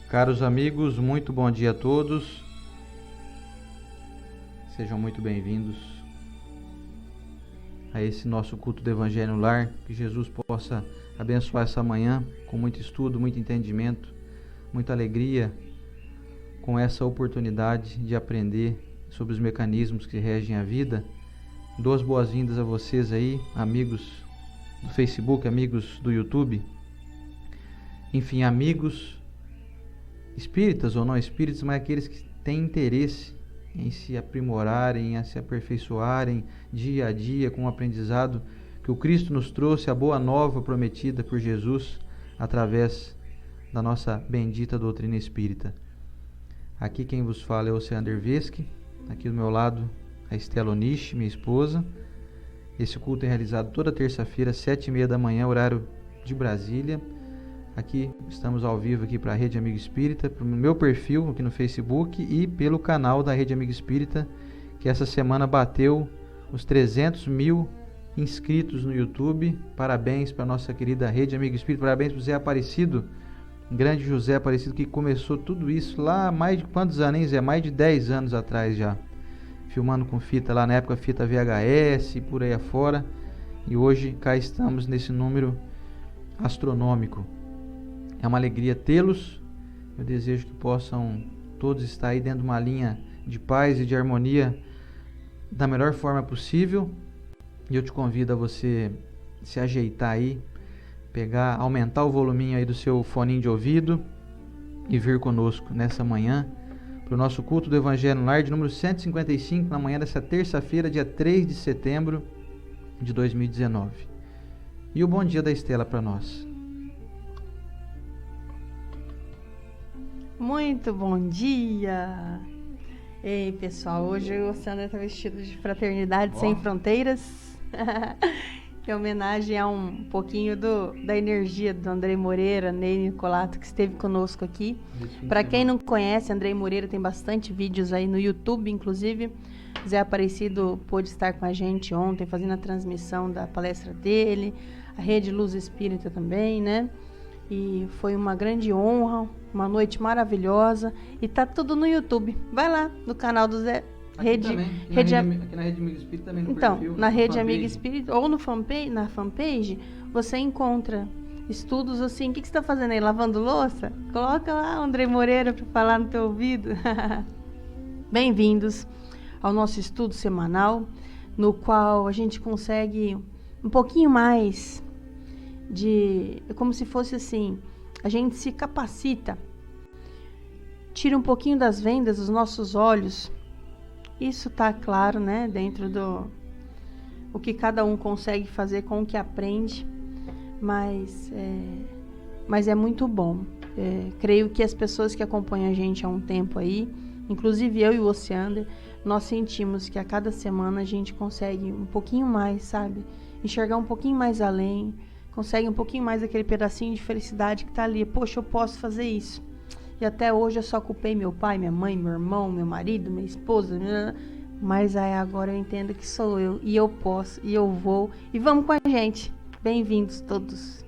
Caros amigos, muito bom dia a todos. Sejam muito bem-vindos a esse nosso culto do Evangelho no Lar. Que Jesus possa abençoar essa manhã com muito estudo, muito entendimento, muita alegria com essa oportunidade de aprender sobre os mecanismos que regem a vida. Dou as boas-vindas a vocês aí, amigos do Facebook, amigos do YouTube, enfim, amigos espíritas ou não espíritas, mas aqueles que têm interesse em se aprimorarem, a se aperfeiçoarem dia a dia com o aprendizado que o Cristo nos trouxe, a boa nova prometida por Jesus através da nossa bendita doutrina espírita. Aqui quem vos fala é o Oceander Veschi, aqui do meu lado a Estela Onishi, minha esposa. Esse culto é realizado toda terça-feira, 7h30 da manhã, horário de Brasília. Aqui estamos ao vivo aqui para a Rede Amigo Espírita, para o meu perfil aqui no Facebook e pelo canal da Rede Amigo Espírita, que essa semana bateu os 300 mil inscritos no YouTube. Parabéns para a nossa querida Rede Amigo Espírita, parabéns para o Zé Aparecido, grande José Aparecido, que começou tudo isso lá há mais de quantos anos, hein, Zé? Mais de 10 anos atrás já, filmando com fita lá na época, fita VHS e por aí afora, e hoje cá estamos nesse número astronômico. É uma alegria tê-los. Eu desejo que possam todos estar aí dentro de uma linha de paz e de harmonia da melhor forma possível. E eu te convido a você se ajeitar aí, aumentar o voluminho aí do seu foninho de ouvido e vir conosco nessa manhã para o nosso culto do Evangelho no Lar de número 155, na manhã dessa terça-feira, dia 3 de setembro de 2019. E o bom dia da Estela para nós. Muito bom dia! Ei, pessoal, hoje o Sandra está vestido de Fraternidade Sem Fronteiras, em homenagem a um pouquinho da energia do Andrei Moreira, Ney Nicolato, que esteve conosco aqui. Para quem não conhece, Andrei Moreira tem bastante vídeos aí no YouTube, inclusive. Zé Aparecido pôde estar com a gente ontem, fazendo a transmissão da palestra dele, a Rede Luz Espírita também, né? E foi uma grande honra, uma noite maravilhosa. E tá tudo no YouTube. Vai lá no canal do Zé. Aqui na Rede Amigo Espírita também no então, perfil. Na Rede Amigo Espírita ou na fanpage, você encontra estudos assim. O que você está fazendo aí? Lavando louça? Coloca lá o Andrei Moreira para falar no teu ouvido. Bem-vindos ao nosso estudo semanal, no qual a gente consegue um pouquinho mais é como se fosse assim, a gente se capacita, tira um pouquinho das vendas dos nossos olhos. Isso tá claro, né, dentro o que cada um consegue fazer com o que aprende, mas é muito bom. Creio que as pessoas que acompanham a gente há um tempo aí, inclusive eu e o Oceander, nós sentimos que a cada semana a gente consegue um pouquinho mais, sabe, enxergar um pouquinho mais além, consegue um pouquinho mais aquele pedacinho de felicidade que tá ali. Poxa, eu posso fazer isso. E até hoje eu só culpei meu pai, minha mãe, meu irmão, meu marido, minha esposa, mas aí agora eu entendo que sou eu, e eu posso, e eu vou, e vamos com a gente. Bem-vindos todos.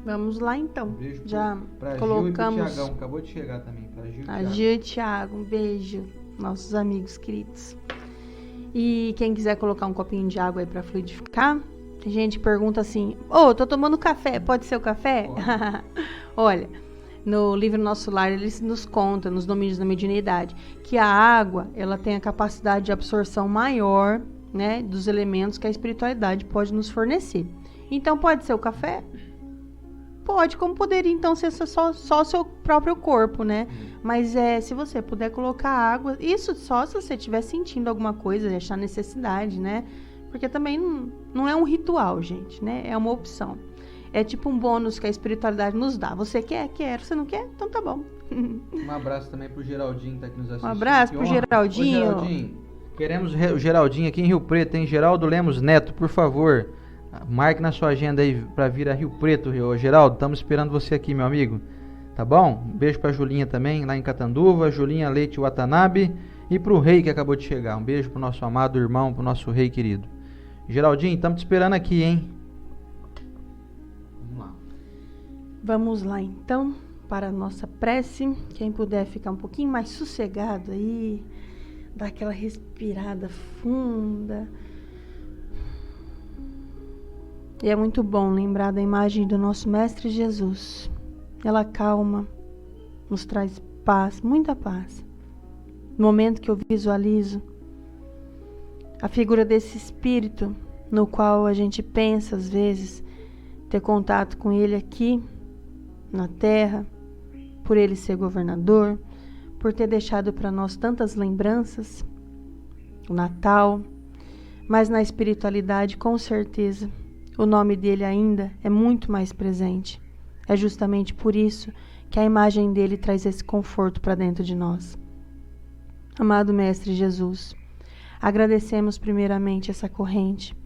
Vamos lá então. Um beijo já pra colocamos. Gil e pro Tiagão, acabou de chegar também. A Gil e Tiago, um beijo, nossos amigos queridos. E quem quiser colocar um copinho de água aí para fluidificar. Tem gente que pergunta assim: eu tô tomando café, pode ser o café? Olha, no livro Nosso Lar, eles nos contam, nos domínios da mediunidade, que a água, ela tem a capacidade de absorção maior, né, dos elementos que a espiritualidade pode nos fornecer. Então, pode ser o café? Pode, como poderia então ser só o seu próprio corpo, né? Mas se você puder colocar água, isso só se você estiver sentindo alguma coisa, achar necessidade, né? Porque também não é um ritual, gente, né? É uma opção. É tipo um bônus que a espiritualidade nos dá. Você quer? Quero. Você não quer? Então tá bom. Um abraço também pro Geraldinho que tá aqui nos assistindo. Um abraço pro Geraldinho. Ô, Geraldinho, queremos o Geraldinho aqui em Rio Preto, hein? Geraldo Lemos Neto, por favor. Marque na sua agenda aí para vir a Rio Preto, Geraldo. Estamos esperando você aqui, meu amigo. Tá bom? Um beijo pra Julinha também, lá em Catanduva. Julinha Leite Watanabe. E pro rei que acabou de chegar. Um beijo pro nosso amado irmão, pro nosso rei querido. Geraldinho, estamos te esperando aqui, hein? Vamos lá. Vamos lá então para a nossa prece. Quem puder ficar um pouquinho mais sossegado aí, dar aquela respirada funda. E é muito bom lembrar da imagem do nosso Mestre Jesus. Ela calma, nos traz paz, muita paz. No momento que eu visualizo a figura desse Espírito, no qual a gente pensa às vezes ter contato com Ele aqui na Terra, por Ele ser governador, por ter deixado para nós tantas lembranças, o Natal, mas na espiritualidade, com certeza, o nome dele ainda é muito mais presente. É justamente por isso que a imagem dele traz esse conforto para dentro de nós. Amado Mestre Jesus, agradecemos primeiramente essa corrente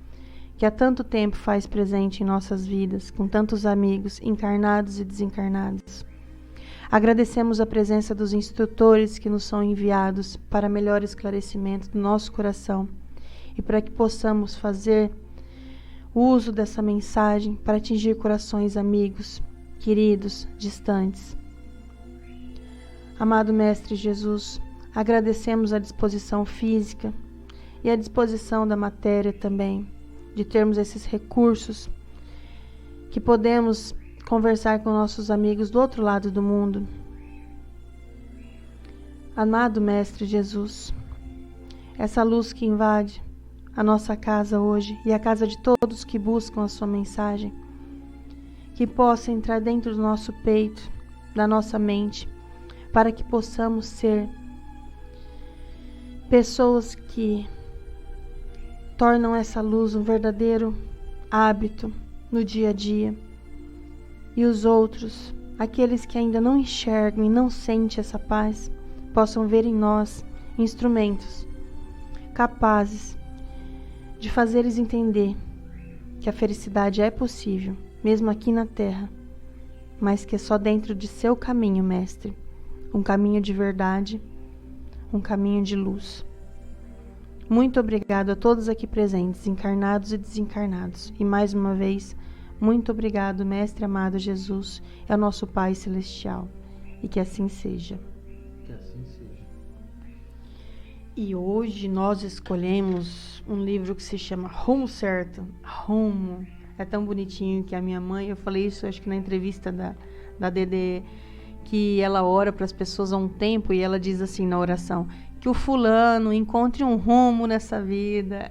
que há tanto tempo faz presente em nossas vidas, com tantos amigos encarnados e desencarnados. Agradecemos a presença dos instrutores que nos são enviados para melhor esclarecimento do nosso coração e para que possamos fazer uso dessa mensagem para atingir corações amigos, queridos, distantes. Amado Mestre Jesus, agradecemos a disposição física e a disposição da matéria também, de termos esses recursos, que podemos conversar com nossos amigos do outro lado do mundo. Amado Mestre Jesus, essa luz que invade a nossa casa hoje e a casa de todos que buscam a sua mensagem, que possa entrar dentro do nosso peito, da nossa mente, para que possamos ser pessoas que tornam essa luz um verdadeiro hábito no dia a dia. E os outros, aqueles que ainda não enxergam e não sentem essa paz, possam ver em nós instrumentos capazes de fazer eles entender que a felicidade é possível, mesmo aqui na Terra, mas que é só dentro de seu caminho, Mestre, um caminho de verdade, um caminho de luz. Muito obrigado a todos aqui presentes, encarnados e desencarnados, e mais uma vez, muito obrigado, Mestre amado Jesus, é o nosso Pai Celestial, e que assim seja. Que assim seja. E hoje nós escolhemos um livro que se chama Rumo Certo. Rumo. É tão bonitinho que a minha mãe, eu falei isso acho que na entrevista da Dedê, que ela ora para as pessoas há um tempo e ela diz assim na oração, que o fulano encontre um rumo nessa vida.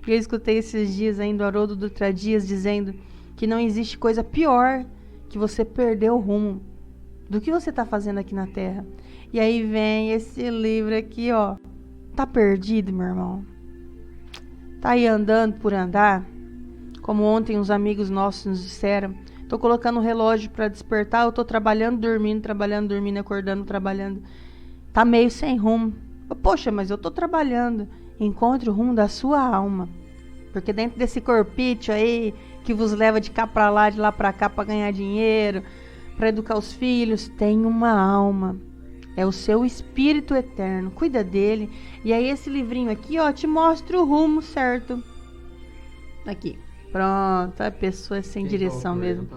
E eu escutei esses dias ainda o Haroldo Dutra Dias dizendo que não existe coisa pior que você perder o rumo do que você está fazendo aqui na Terra. E aí vem esse livro aqui, ó. Tá perdido, meu irmão? Tá aí andando por andar? Como ontem uns amigos nossos nos disseram, tô colocando o relógio para despertar, eu tô trabalhando, dormindo, acordando, trabalhando. Tá meio sem rumo. Poxa, mas eu tô trabalhando. Encontre o rumo da sua alma. Porque dentro desse corpício aí, que vos leva de cá para lá, de lá para cá para ganhar dinheiro, para educar os filhos, tem uma alma. É o seu espírito eterno. Cuida dele. E aí esse livrinho aqui, ó, te mostra o rumo certo. Aqui. Pronto. A pessoa é sem direção mesmo.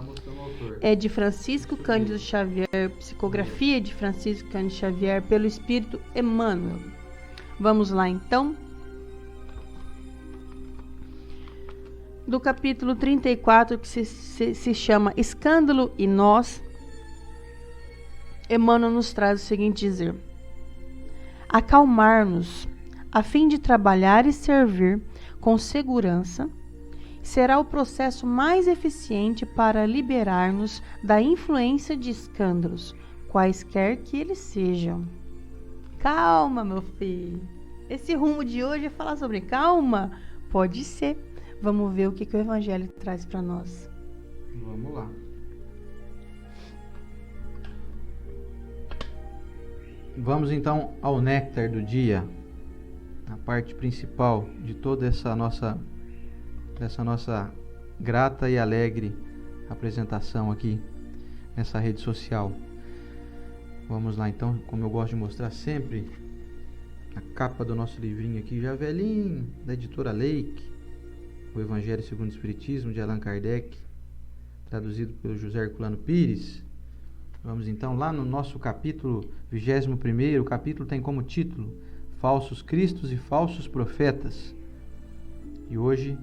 É de Francisco Cândido Xavier. Psicografia de Francisco Cândido Xavier pelo Espírito Emmanuel. Vamos lá então. Do capítulo 34, que se chama Escândalo e Nós, Emmanuel nos traz o seguinte dizer: acalmar-nos a fim de trabalhar e servir com segurança será o processo mais eficiente para liberar-nos da influência de escândalos, quaisquer que eles sejam. Calma, meu filho. Esse rumo de hoje é falar sobre calma? Pode ser. Vamos ver o que o Evangelho traz para nós. Vamos lá. Vamos então ao néctar do dia, a parte principal de toda essa nossa grata e alegre apresentação aqui nessa rede social. Vamos lá então, como eu gosto de mostrar sempre, a capa do nosso livrinho aqui, já velhinho, da editora Leike, o Evangelho segundo o Espiritismo, de Allan Kardec, traduzido pelo José Herculano Pires. Vamos então lá no nosso capítulo 21º, o capítulo tem como título Falsos Cristos e Falsos Profetas. E hoje,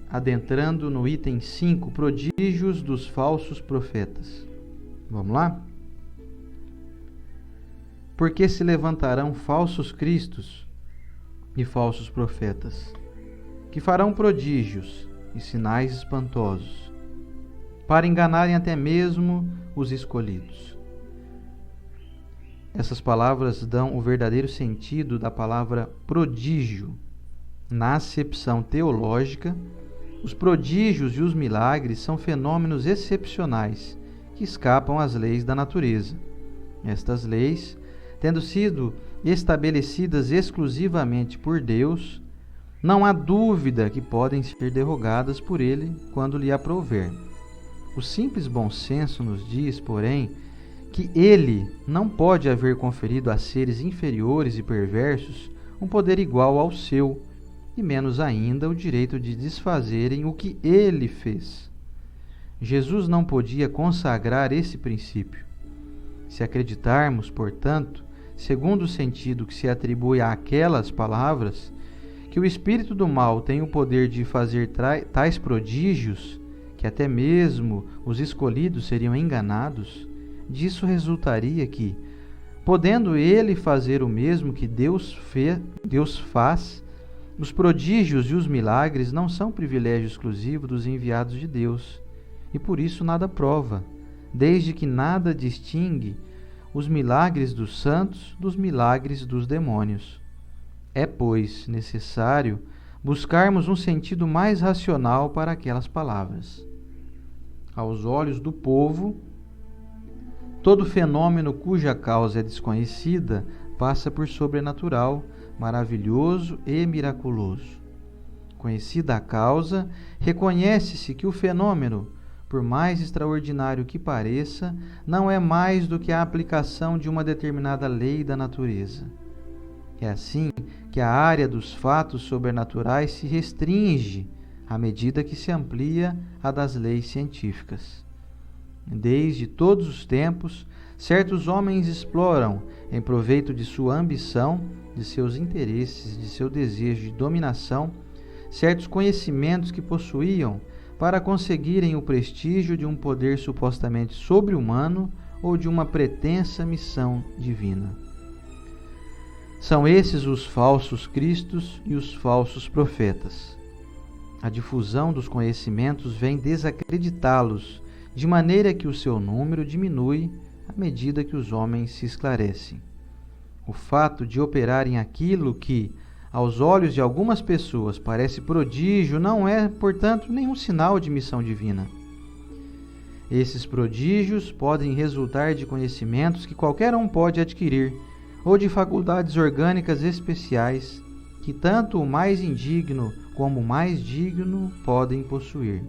adentrando no item 5, prodígios dos falsos profetas. Vamos lá? Porque se levantarão falsos cristos e falsos profetas, que farão prodígios e sinais espantosos, para enganarem até mesmo os escolhidos. Essas palavras dão o verdadeiro sentido da palavra prodígio. Na acepção teológica, os prodígios e os milagres são fenômenos excepcionais que escapam às leis da natureza. Estas leis, tendo sido estabelecidas exclusivamente por Deus, não há dúvida que podem ser derrogadas por Ele quando lhe aprouver. O simples bom senso nos diz, porém, que Ele não pode haver conferido a seres inferiores e perversos um poder igual ao seu, e menos ainda o direito de desfazerem o que Ele fez. Jesus não podia consagrar esse princípio. Se acreditarmos, portanto, segundo o sentido que se atribui àquelas palavras, que o espírito do mal tem o poder de fazer tais prodígios, que até mesmo os escolhidos seriam enganados, disso resultaria que, podendo ele fazer o mesmo que Deus faz, os prodígios e os milagres não são privilégio exclusivo dos enviados de Deus, e por isso nada prova, desde que nada distingue os milagres dos santos dos milagres dos demônios. É, pois, necessário buscarmos um sentido mais racional para aquelas palavras. Aos olhos do povo, todo fenômeno cuja causa é desconhecida passa por sobrenatural, maravilhoso e miraculoso. Conhecida a causa, reconhece-se que o fenômeno, por mais extraordinário que pareça, não é mais do que a aplicação de uma determinada lei da natureza. É assim que a área dos fatos sobrenaturais se restringe à medida que se amplia a das leis científicas. Desde todos os tempos, certos homens exploram, em proveito de sua ambição, de seus interesses, de seu desejo de dominação, certos conhecimentos que possuíam para conseguirem o prestígio de um poder supostamente sobre-humano ou de uma pretensa missão divina. São esses os falsos cristos e os falsos profetas. A difusão dos conhecimentos vem desacreditá-los, de maneira que o seu número diminui à medida que os homens se esclarecem. O fato de operarem aquilo que, aos olhos de algumas pessoas, parece prodígio, não é, portanto, nenhum sinal de missão divina. Esses prodígios podem resultar de conhecimentos que qualquer um pode adquirir, ou de faculdades orgânicas especiais que tanto o mais indigno como o mais digno podem possuir.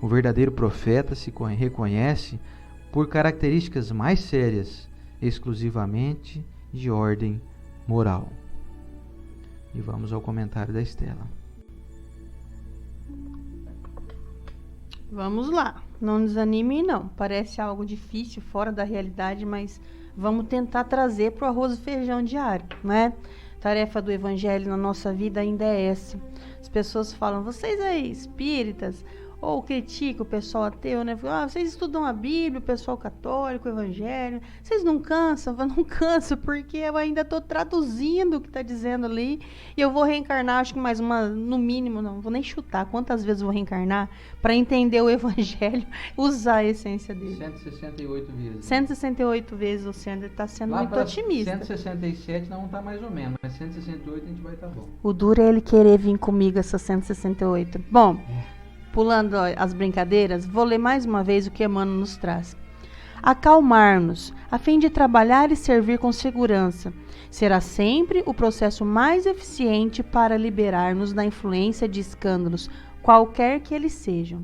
O verdadeiro profeta se reconhece por características mais sérias, exclusivamente de ordem moral. E vamos ao comentário da Estela. Vamos lá, não desanime não, parece algo difícil, fora da realidade, mas vamos tentar trazer para o arroz e feijão diário, né? Tarefa do evangelho na nossa vida ainda é essa. As pessoas falam, vocês aí espíritas, ou critica o pessoal ateu, né? Vocês estudam a Bíblia, o pessoal católico, o Evangelho, vocês não cansam? Eu não canso, porque eu ainda estou traduzindo o que está dizendo ali, e eu vou reencarnar, acho que mais uma, no mínimo, não vou nem chutar quantas vezes eu vou reencarnar, para entender o Evangelho, usar a essência dele. 168 vezes. 168 vezes, o Sandro está sendo lá muito otimista. 167 não está mais ou menos, mas 168 a gente vai estar bom. O duro é ele querer vir comigo, essa 168. Bom... Pulando as brincadeiras, vou ler mais uma vez o que Emmanuel nos traz. Acalmar-nos, a fim de trabalhar e servir com segurança, será sempre o processo mais eficiente para liberar-nos da influência de escândalos, qualquer que eles sejam.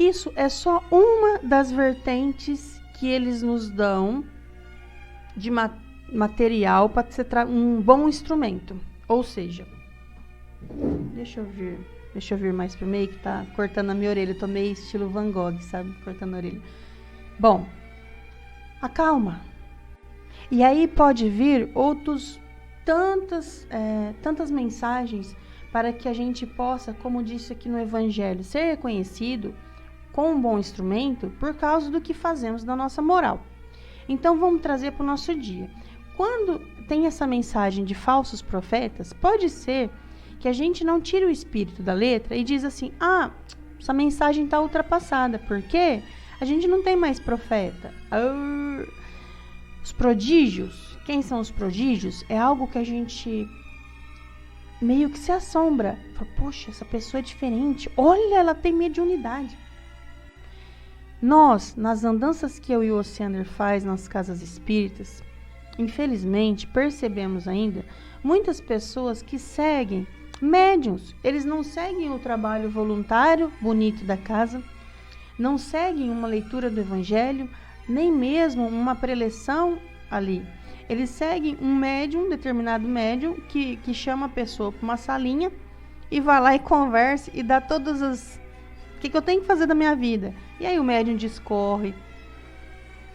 Isso é só uma das vertentes que eles nos dão de material para ser um bom instrumento. Ou seja, deixa eu ver... Deixa eu vir mais pro meio que tá cortando a minha orelha. Eu tô meio estilo Van Gogh, sabe? Cortando a orelha. Bom, acalma. E aí pode vir tantas mensagens para que a gente possa, como disse aqui no Evangelho, ser reconhecido com um bom instrumento por causa do que fazemos da nossa moral. Então vamos trazer para o nosso dia. Quando tem essa mensagem de falsos profetas, pode ser que a gente não tire o espírito da letra e diz assim, essa mensagem está ultrapassada, porque a gente não tem mais profeta. Os prodígios, quem são os prodígios? É algo que a gente meio que se assombra. Fala, poxa, essa pessoa é diferente. Olha, ela tem mediunidade. Nós, nas andanças que eu e o Osiander faz nas casas espíritas, infelizmente, percebemos ainda muitas pessoas que seguem médiuns. Eles não seguem o trabalho voluntário bonito da casa, não seguem uma leitura do Evangelho, nem mesmo uma preleção ali. Eles seguem um médium, determinado médium, que chama a pessoa para uma salinha e vai lá e conversa e dá todas as... O que eu tenho que fazer da minha vida? E aí o médium discorre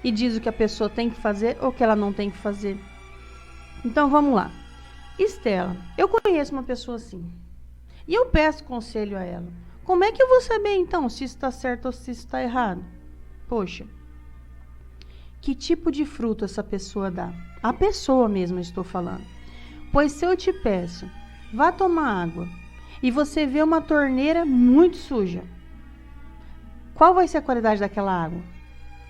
e diz o que a pessoa tem que fazer ou que ela não tem que fazer. Então vamos lá. Estela, eu conheço uma pessoa assim. E eu peço conselho a ela. Como é que eu vou saber então se isso está certo ou se isso está errado? Poxa, que tipo de fruto essa pessoa dá? A pessoa mesmo eu estou falando. Pois se eu te peço, vá tomar água e você vê uma torneira muito suja, qual vai ser a qualidade daquela água?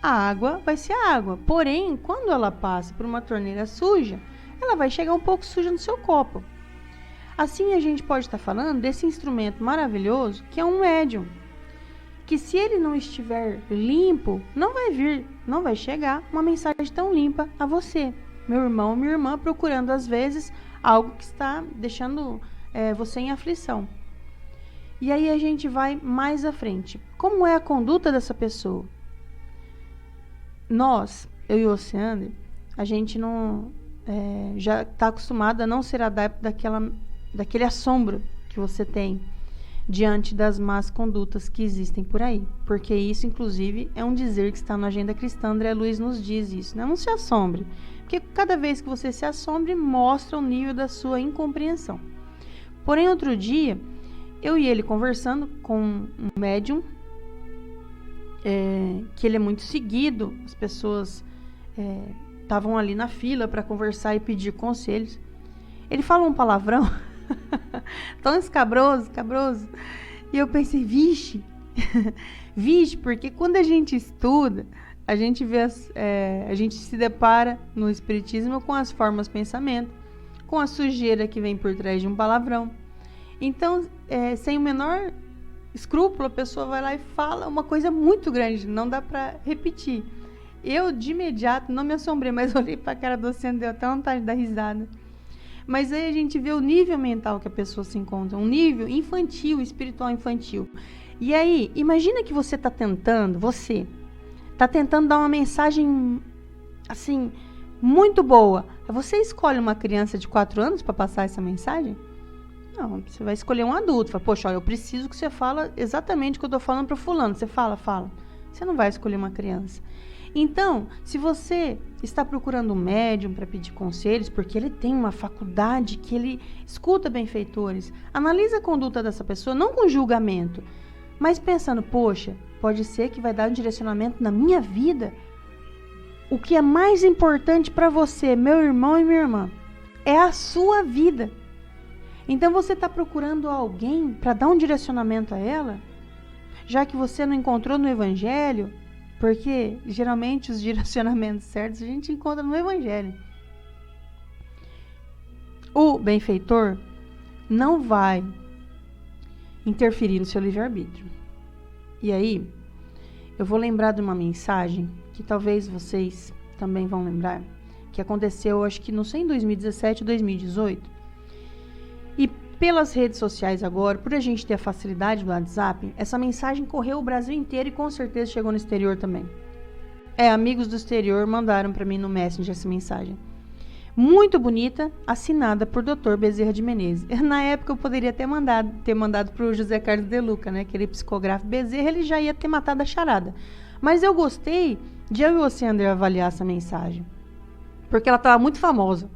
A água vai ser água, porém, quando ela passa por uma torneira suja, ela vai chegar um pouco suja no seu copo. Assim a gente pode estar falando desse instrumento maravilhoso que é um médium, que se ele não estiver limpo, não vai chegar uma mensagem tão limpa a você, meu irmão, minha irmã, procurando às vezes algo que está deixando você em aflição. E aí a gente vai mais à frente. Como é a conduta dessa pessoa? Nós, eu e o Osiander, a gente não já está acostumado a não ser adepto daquele assombro que você tem diante das más condutas que existem por aí. Porque isso, inclusive, é um dizer que está na Agenda Cristã. André Luiz nos diz isso, né? Não se assombre. Porque cada vez que você se assombre, mostra o nível da sua incompreensão. Porém, outro dia, eu e ele conversando com um médium, que ele é muito seguido, as pessoas estavam ali na fila para conversar e pedir conselhos. Ele falou um palavrão tão escabroso, e eu pensei, vixe, porque quando a gente estuda, a gente vê a gente se depara no Espiritismo com as formas de pensamento, com a sujeira que vem por trás de um palavrão. Então, sem o menor escrúpulo, a pessoa vai lá e fala uma coisa muito grande, não dá para repetir. Eu, de imediato, não me assombrei, mas olhei para a cara do Oceano, deu até vontade de dar risada. Mas aí a gente vê o nível mental que a pessoa se encontra, um nível infantil, espiritual infantil. E aí, imagina que você está tentando dar uma mensagem, assim, muito boa. Você escolhe uma criança de 4 anos para passar essa mensagem? Não, você vai escolher um adulto. Fala, poxa, eu preciso que você fale exatamente o que eu estou falando para fulano. Você fala. Você não vai escolher uma criança. Então, se você está procurando um médium para pedir conselhos, porque ele tem uma faculdade que ele escuta benfeitores, analisa a conduta dessa pessoa, não com julgamento, mas pensando, poxa, pode ser que vai dar um direcionamento na minha vida. O que é mais importante para você, meu irmão e minha irmã, é a sua vida. Então você está procurando alguém para dar um direcionamento a ela, já que você não encontrou no Evangelho, porque geralmente os direcionamentos certos a gente encontra no Evangelho. O benfeitor não vai interferir no seu livre-arbítrio. E aí, eu vou lembrar de uma mensagem que talvez vocês também vão lembrar, que aconteceu, acho que não sei, em 2017 ou 2018. E pelas redes sociais agora, por a gente ter a facilidade do WhatsApp, essa mensagem correu o Brasil inteiro e com certeza chegou no exterior também. Amigos do exterior mandaram para mim no Messenger essa mensagem. muito bonita, assinada por Dr. Bezerra de Menezes. Na época eu poderia ter mandado para o José Carlos de Luca, né? Aquele psicógrafo Bezerra, ele já ia ter matado a charada. Mas eu gostei de eu e você, André, avaliar essa mensagem. Porque ela estava muito famosa.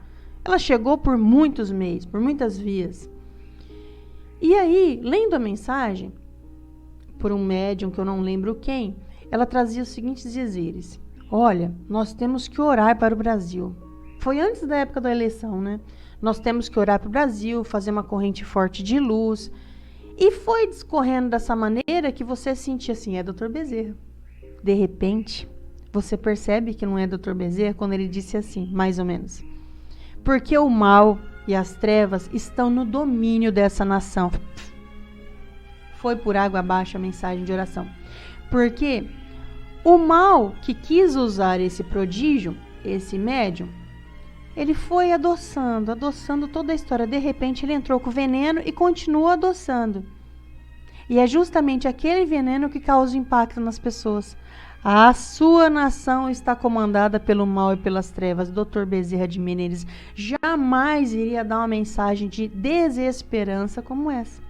Ela chegou por muitos meios, por muitas vias. E aí, lendo a mensagem, por um médium que eu não lembro quem, ela trazia os seguintes dizeres. Olha, nós temos que orar para o Brasil. Foi antes da época da eleição, né? Nós temos que orar para o Brasil, fazer uma corrente forte de luz. E foi discorrendo dessa maneira que você sentia assim, é Dr. Bezerra. De repente, você percebe que não é Dr. Bezerra quando ele disse assim, mais ou menos. Porque o mal e as trevas estão no domínio dessa nação. Foi por água abaixo a mensagem de oração. Porque o mal que quis usar esse prodígio, esse médium, ele foi adoçando toda a história. De repente ele entrou com veneno e continua adoçando. E é justamente aquele veneno que causa impacto nas pessoas. A sua nação está comandada pelo mal e pelas trevas. Dr. Bezerra de Menezes jamais iria dar uma mensagem de desesperança como essa.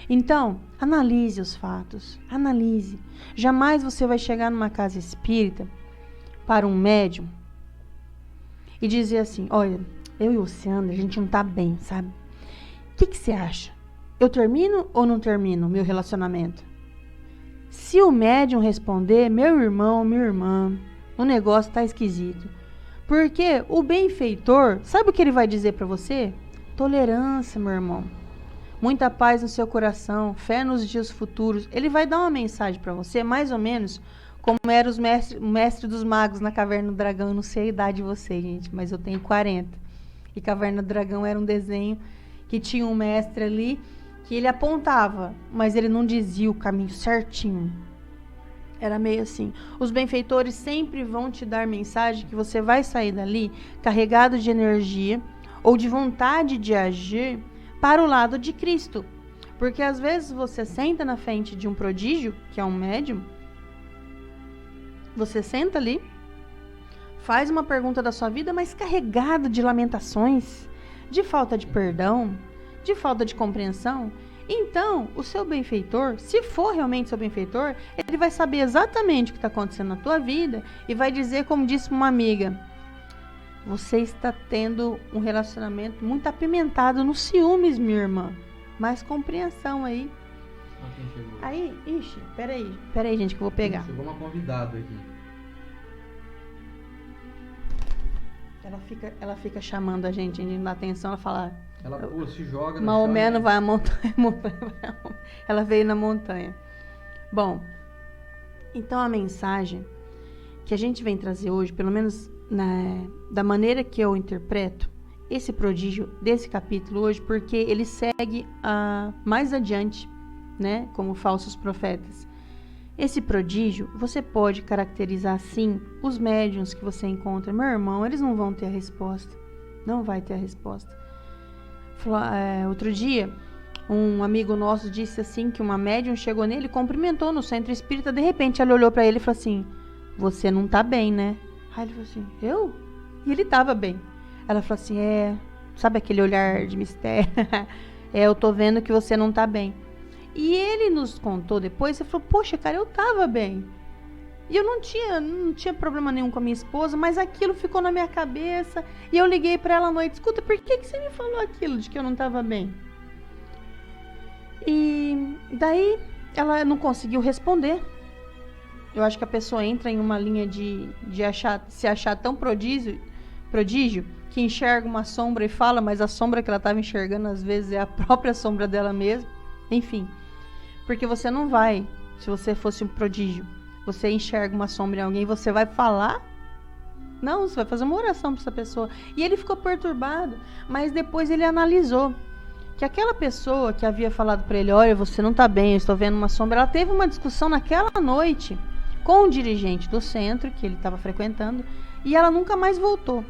Então, analise os fatos, analise. Jamais você vai chegar numa casa espírita para um médium e dizer assim, olha, eu e o Luciano, a gente não tá bem, sabe? O que você acha? Eu termino ou não termino o meu relacionamento? Se o médium responder, meu irmão, minha irmã, o negócio tá esquisito. Porque o benfeitor, sabe o que ele vai dizer para você? Tolerância, meu irmão. Muita paz no seu coração, fé nos dias futuros. Ele vai dar uma mensagem para você, mais ou menos, como eram os mestres dos magos na Caverna do Dragão. Eu não sei a idade de vocês, gente, mas eu tenho 40. E Caverna do Dragão era um desenho que tinha um mestre ali, que ele apontava, mas ele não dizia o caminho certinho. Era meio assim. Os benfeitores sempre vão te dar mensagem que você vai sair dali carregado de energia ou de vontade de agir para o lado de Cristo. Porque às vezes você senta na frente de um prodígio, que é um médium, você senta ali, faz uma pergunta da sua vida, mas carregado de lamentações, de falta de perdão, de falta de compreensão. Então, o seu benfeitor, se for realmente seu benfeitor, ele vai saber exatamente o que está acontecendo na tua vida e vai dizer, como disse uma amiga, você está tendo um relacionamento muito apimentado nos ciúmes, minha irmã. Mais compreensão aí. Quem chegou? Aí, ixi, peraí, gente, que eu vou pegar. Chegou uma convidada aqui. Ela fica chamando a gente não dá atenção, ela fala... Ela pula, se joga no Maomé chão. não vai à montanha, ela veio na montanha. Bom, então a mensagem que a gente vem trazer hoje, pelo menos da maneira que eu interpreto esse prodígio desse capítulo hoje, porque ele segue mais adiante, né, como falsos profetas. Esse prodígio, você pode caracterizar sim os médiuns que você encontra. Meu irmão, eles não vão ter a resposta. Não vai ter a resposta. Outro dia, um amigo nosso disse assim que uma médium chegou nele, cumprimentou no centro espírita, de repente ela olhou pra ele e falou assim, você não tá bem, né? Aí ele falou assim, eu? E ele tava bem. Ela falou assim, sabe aquele olhar de mistério? Eu tô vendo que você não tá bem. E ele nos contou depois, ele falou, poxa, cara, eu tava bem. E eu não tinha problema nenhum com a minha esposa, mas aquilo ficou na minha cabeça. E eu liguei pra ela à noite, escuta, por que você me falou aquilo de que eu não tava bem? E daí ela não conseguiu responder. Eu acho que a pessoa entra em uma linha de se achar tão prodígio, que enxerga uma sombra e fala, mas a sombra que ela estava enxergando às vezes é a própria sombra dela mesma. Enfim, porque você não vai, se você fosse um prodígio, você enxerga uma sombra em alguém, você vai falar? Não, você vai fazer uma oração para essa pessoa. E ele ficou perturbado, mas depois ele analisou que aquela pessoa que havia falado para ele, olha, você não está bem, eu estou vendo uma sombra, ela teve uma discussão naquela noite com o dirigente do centro que ele estava frequentando e ela nunca mais voltou.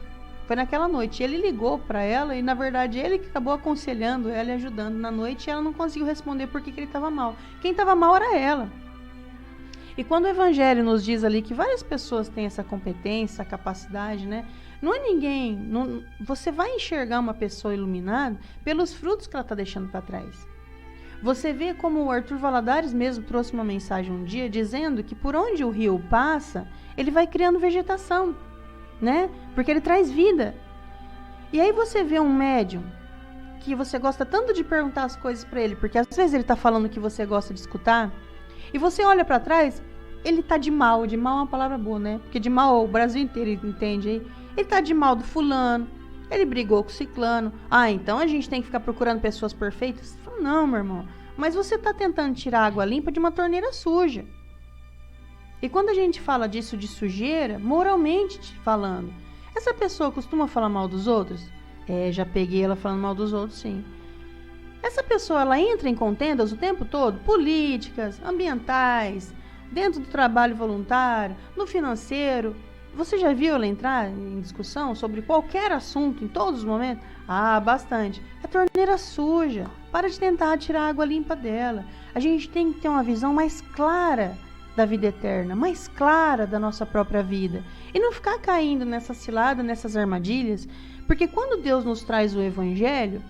Foi naquela noite. Ele ligou para ela e, na verdade, ele que acabou aconselhando ela e ajudando na noite e ela não conseguiu responder por que ele estava mal. Quem estava mal era ela. E quando o Evangelho nos diz ali que várias pessoas têm essa competência, essa capacidade, né? Não é ninguém. Você vai enxergar uma pessoa iluminada pelos frutos que ela está deixando para trás. Você vê como o Arthur Valadares mesmo trouxe uma mensagem um dia dizendo que por onde o rio passa, ele vai criando vegetação, né? Porque ele traz vida. E aí você vê um médium que você gosta tanto de perguntar as coisas para ele, porque às vezes ele está falando o que você gosta de escutar, e você olha para trás, ele tá de mal é uma palavra boa, né? Porque de mal o Brasil inteiro entende aí. Ele tá de mal do fulano, ele brigou com o ciclano. Então a gente tem que ficar procurando pessoas perfeitas? Não, meu irmão. Mas você tá tentando tirar água limpa de uma torneira suja. E quando a gente fala disso de sujeira, moralmente falando, essa pessoa costuma falar mal dos outros? Já peguei ela falando mal dos outros, sim. Essa pessoa, ela entra em contendas o tempo todo, políticas, ambientais, dentro do trabalho voluntário, no financeiro. Você já viu ela entrar em discussão sobre qualquer assunto em todos os momentos? Bastante. É torneira suja. Para de tentar tirar a água limpa dela. A gente tem que ter uma visão mais clara da vida eterna, mais clara da nossa própria vida. E não ficar caindo nessa cilada, nessas armadilhas, porque quando Deus nos traz o Evangelho,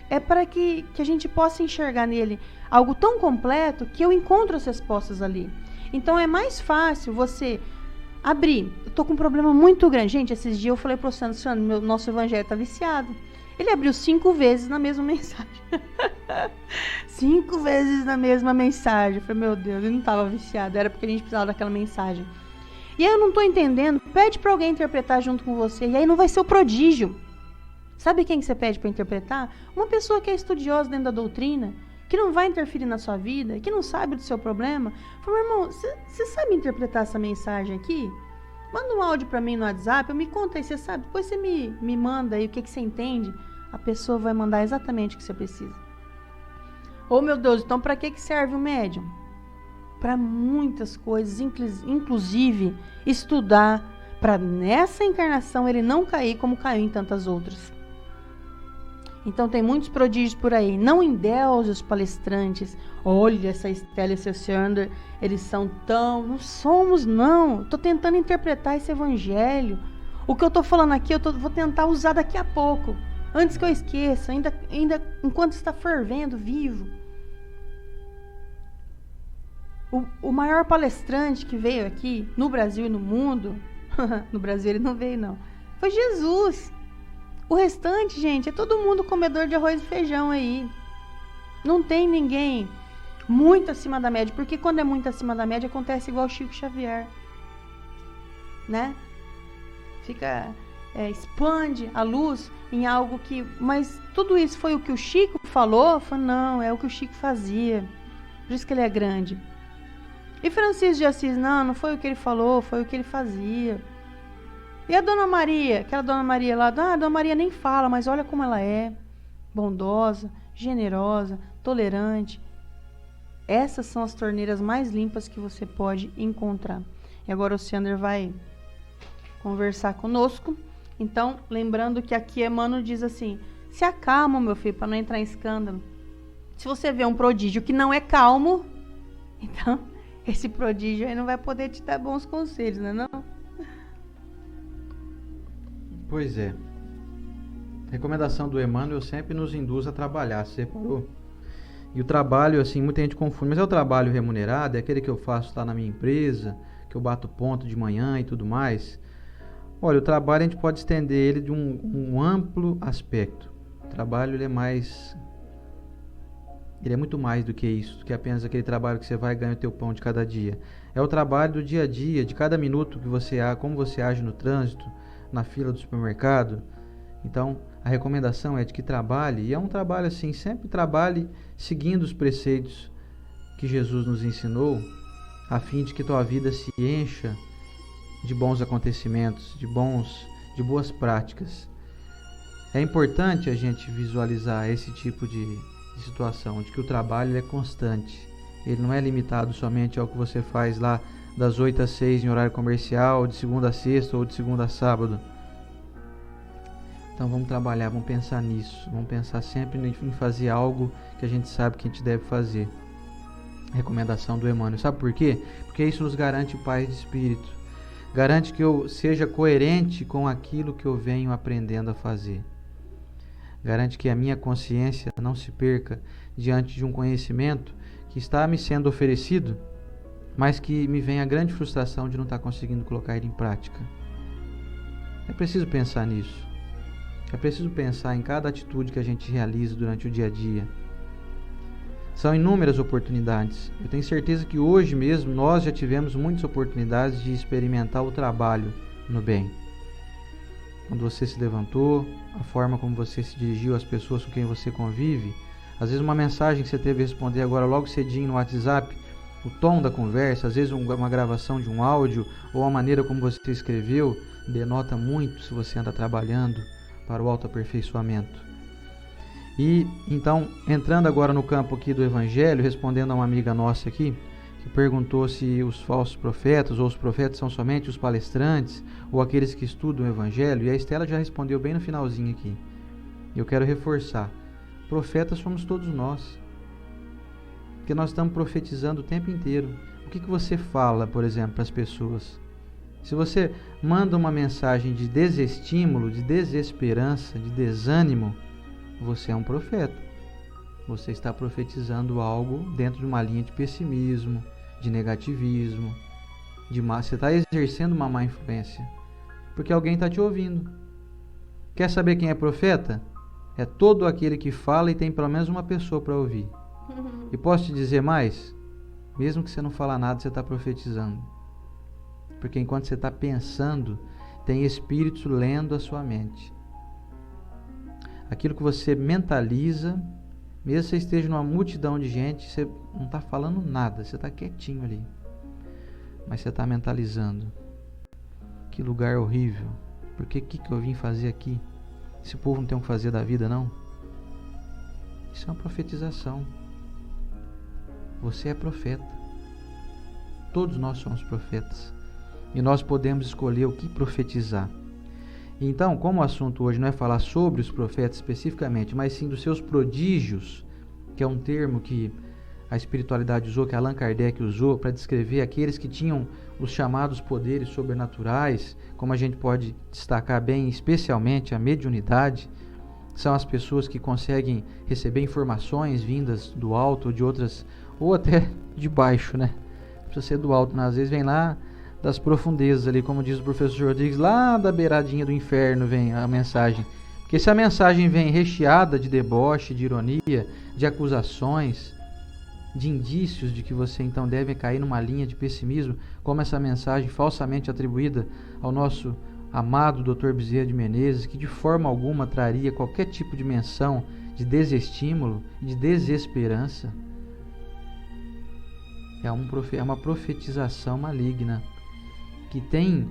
é para que a gente possa enxergar nele algo tão completo que eu encontro as respostas ali. Então é mais fácil você abrir. Eu tô com um problema muito grande. Gente, esses dias eu falei pro Sandro, nosso evangelho tá viciado. Ele abriu 5 vezes na mesma mensagem. 5 vezes na mesma mensagem. Eu falei, meu Deus, ele não tava viciado. Era porque a gente precisava daquela mensagem. E aí eu não tô entendendo. Pede pra alguém interpretar junto com você. E aí não vai ser o prodígio. Sabe quem que você pede pra interpretar? Uma pessoa que é estudiosa dentro da doutrina, que não vai interferir na sua vida, que não sabe do seu problema. Falei, meu irmão, você sabe interpretar essa mensagem aqui? Manda um áudio para mim no WhatsApp, me conta aí, você sabe? Depois você me manda aí o que você entende. A pessoa vai mandar exatamente o que você precisa. Meu Deus, então para que serve o médium? Para muitas coisas, inclusive estudar, para nessa encarnação ele não cair como caiu em tantas outras. Então tem muitos prodígios por aí. Não endeuse os palestrantes. Olha, essa Estela e esse Sander, eles são tão... Não somos, não. Estou tentando interpretar esse evangelho. O que eu estou falando aqui, vou tentar usar daqui a pouco. Antes que eu esqueça, ainda enquanto está fervendo, vivo. O maior palestrante que veio aqui, no Brasil e no mundo... no Brasil ele não veio, não. Foi Jesus. O restante, gente, é todo mundo comedor de arroz e feijão aí. Não tem ninguém muito acima da média. Porque quando é muito acima da média, acontece igual Chico Xavier. Né? Expande a luz em algo que... Mas tudo isso foi o que o Chico falou? Não, é o que o Chico fazia. Por isso que ele é grande. E Francisco de Assis, não foi o que ele falou, foi o que ele fazia. E a Dona Maria, aquela Dona Maria lá, a Dona Maria nem fala, mas olha como ela é, bondosa, generosa, tolerante. Essas são as torneiras mais limpas que você pode encontrar. E agora o Sander vai conversar conosco. Então, lembrando que aqui Emmanuel diz assim, se acalma, meu filho, para não entrar em escândalo. Se você vê um prodígio que não é calmo, então esse prodígio aí não vai poder te dar bons conselhos, não é não? Pois é. A recomendação do Emmanuel sempre nos induz a trabalhar, você reparou? E o trabalho, assim, muita gente confunde, mas é o trabalho remunerado, é aquele que eu faço lá na minha empresa, que eu bato ponto de manhã e tudo mais. Olha, o trabalho a gente pode estender ele de um amplo aspecto. O trabalho ele é muito mais do que isso, do que apenas aquele trabalho que você vai e ganha o teu pão de cada dia. É o trabalho do dia a dia, de cada minuto que você como você age no trânsito, na fila do supermercado. Então a recomendação é de que trabalhe, e é um trabalho assim, sempre trabalhe seguindo os preceitos que Jesus nos ensinou, a fim de que tua vida se encha de bons acontecimentos, de boas práticas. É importante a gente visualizar esse tipo de situação, de que o trabalho é constante, ele não é limitado somente ao que você faz lá das 8 às 6 em horário comercial, de segunda a sexta ou de segunda a sábado. Então vamos trabalhar, vamos pensar nisso, vamos pensar sempre em fazer algo que a gente sabe que a gente deve fazer. recomendação do Emmanuel. Sabe por quê? Porque isso nos garante paz de espírito. Garante que eu seja coerente com aquilo que eu venho aprendendo a fazer. Garante que a minha consciência não se perca diante de um conhecimento que está me sendo oferecido, mas que me vem a grande frustração de não estar conseguindo colocar ele em prática. É preciso pensar nisso. É preciso pensar em cada atitude que a gente realiza durante o dia a dia. São inúmeras oportunidades. Eu tenho certeza que hoje mesmo nós já tivemos muitas oportunidades de experimentar o trabalho no bem. Quando você se levantou, a forma como você se dirigiu às pessoas com quem você convive, às vezes uma mensagem que você teve a responder agora logo cedinho no WhatsApp, o tom da conversa, às vezes uma gravação de um áudio ou a maneira como você escreveu, denota muito se você anda trabalhando para o autoaperfeiçoamento. E então, entrando agora no campo aqui do Evangelho, respondendo a uma amiga nossa aqui, que perguntou se os falsos profetas ou os profetas são somente os palestrantes ou aqueles que estudam o Evangelho, e a Estela já respondeu bem no finalzinho aqui. Eu quero reforçar, profetas somos todos nós, porque nós estamos profetizando o tempo inteiro. O que você fala, por exemplo, para as pessoas? Se você manda uma mensagem de desestímulo, de desesperança, de desânimo, você é um profeta. Você está profetizando algo dentro de uma linha de pessimismo, de negativismo, você está exercendo uma má influência, porque alguém está te ouvindo. Quer saber quem é profeta? É todo aquele que fala e tem pelo menos uma pessoa para ouvir. E posso te dizer mais? Mesmo que você não fala nada, você está profetizando. Porque enquanto você está pensando, tem espíritos lendo a sua mente. Aquilo que você mentaliza, mesmo que você esteja numa multidão de gente, você não está falando nada, você está quietinho ali. Mas você está mentalizando. Que lugar horrível. Porque o que eu vim fazer aqui? Esse povo não tem o que fazer da vida, não? Isso é uma profetização. Você é profeta. Todos nós somos profetas. E nós podemos escolher o que profetizar. Então, como o assunto hoje não é falar sobre os profetas especificamente, mas sim dos seus prodígios, que é um termo que a espiritualidade usou, que Allan Kardec usou para descrever aqueles que tinham os chamados poderes sobrenaturais, como a gente pode destacar bem, especialmente a mediunidade, são as pessoas que conseguem receber informações vindas do alto ou de outras, ou até de baixo, né? Não precisa ser do alto, né? Às vezes vem lá das profundezas ali, como diz o professor Rodrigues, lá da beiradinha do inferno vem a mensagem. Porque se a mensagem vem recheada de deboche, de ironia, de acusações, de indícios de que você então deve cair numa linha de pessimismo, como essa mensagem falsamente atribuída ao nosso amado Dr. Bezerra de Menezes, que de forma alguma traria qualquer tipo de menção de desestímulo, de desesperança, é uma profetização maligna, que tem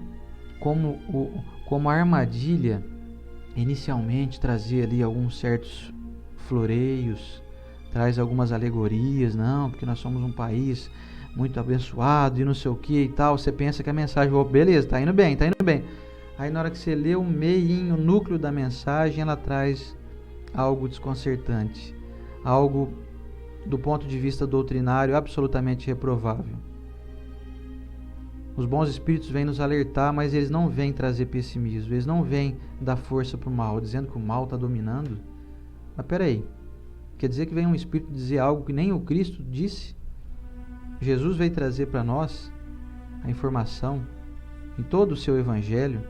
como armadilha inicialmente trazer ali alguns certos floreios, traz algumas alegorias, não, porque nós somos um país muito abençoado e não sei o que e tal. Você pensa que a mensagem, beleza, tá indo bem. Aí na hora que você lê o meinho, o núcleo da mensagem, ela traz algo desconcertante, algo do ponto de vista doutrinário absolutamente reprovável. Os bons espíritos vêm nos alertar, mas eles não vêm trazer pessimismo, eles não vêm dar força para o mal, dizendo que o mal está dominando. Mas peraí, quer dizer que vem um espírito dizer algo que nem o Cristo disse? Jesus veio trazer para nós a informação, em todo o seu evangelho,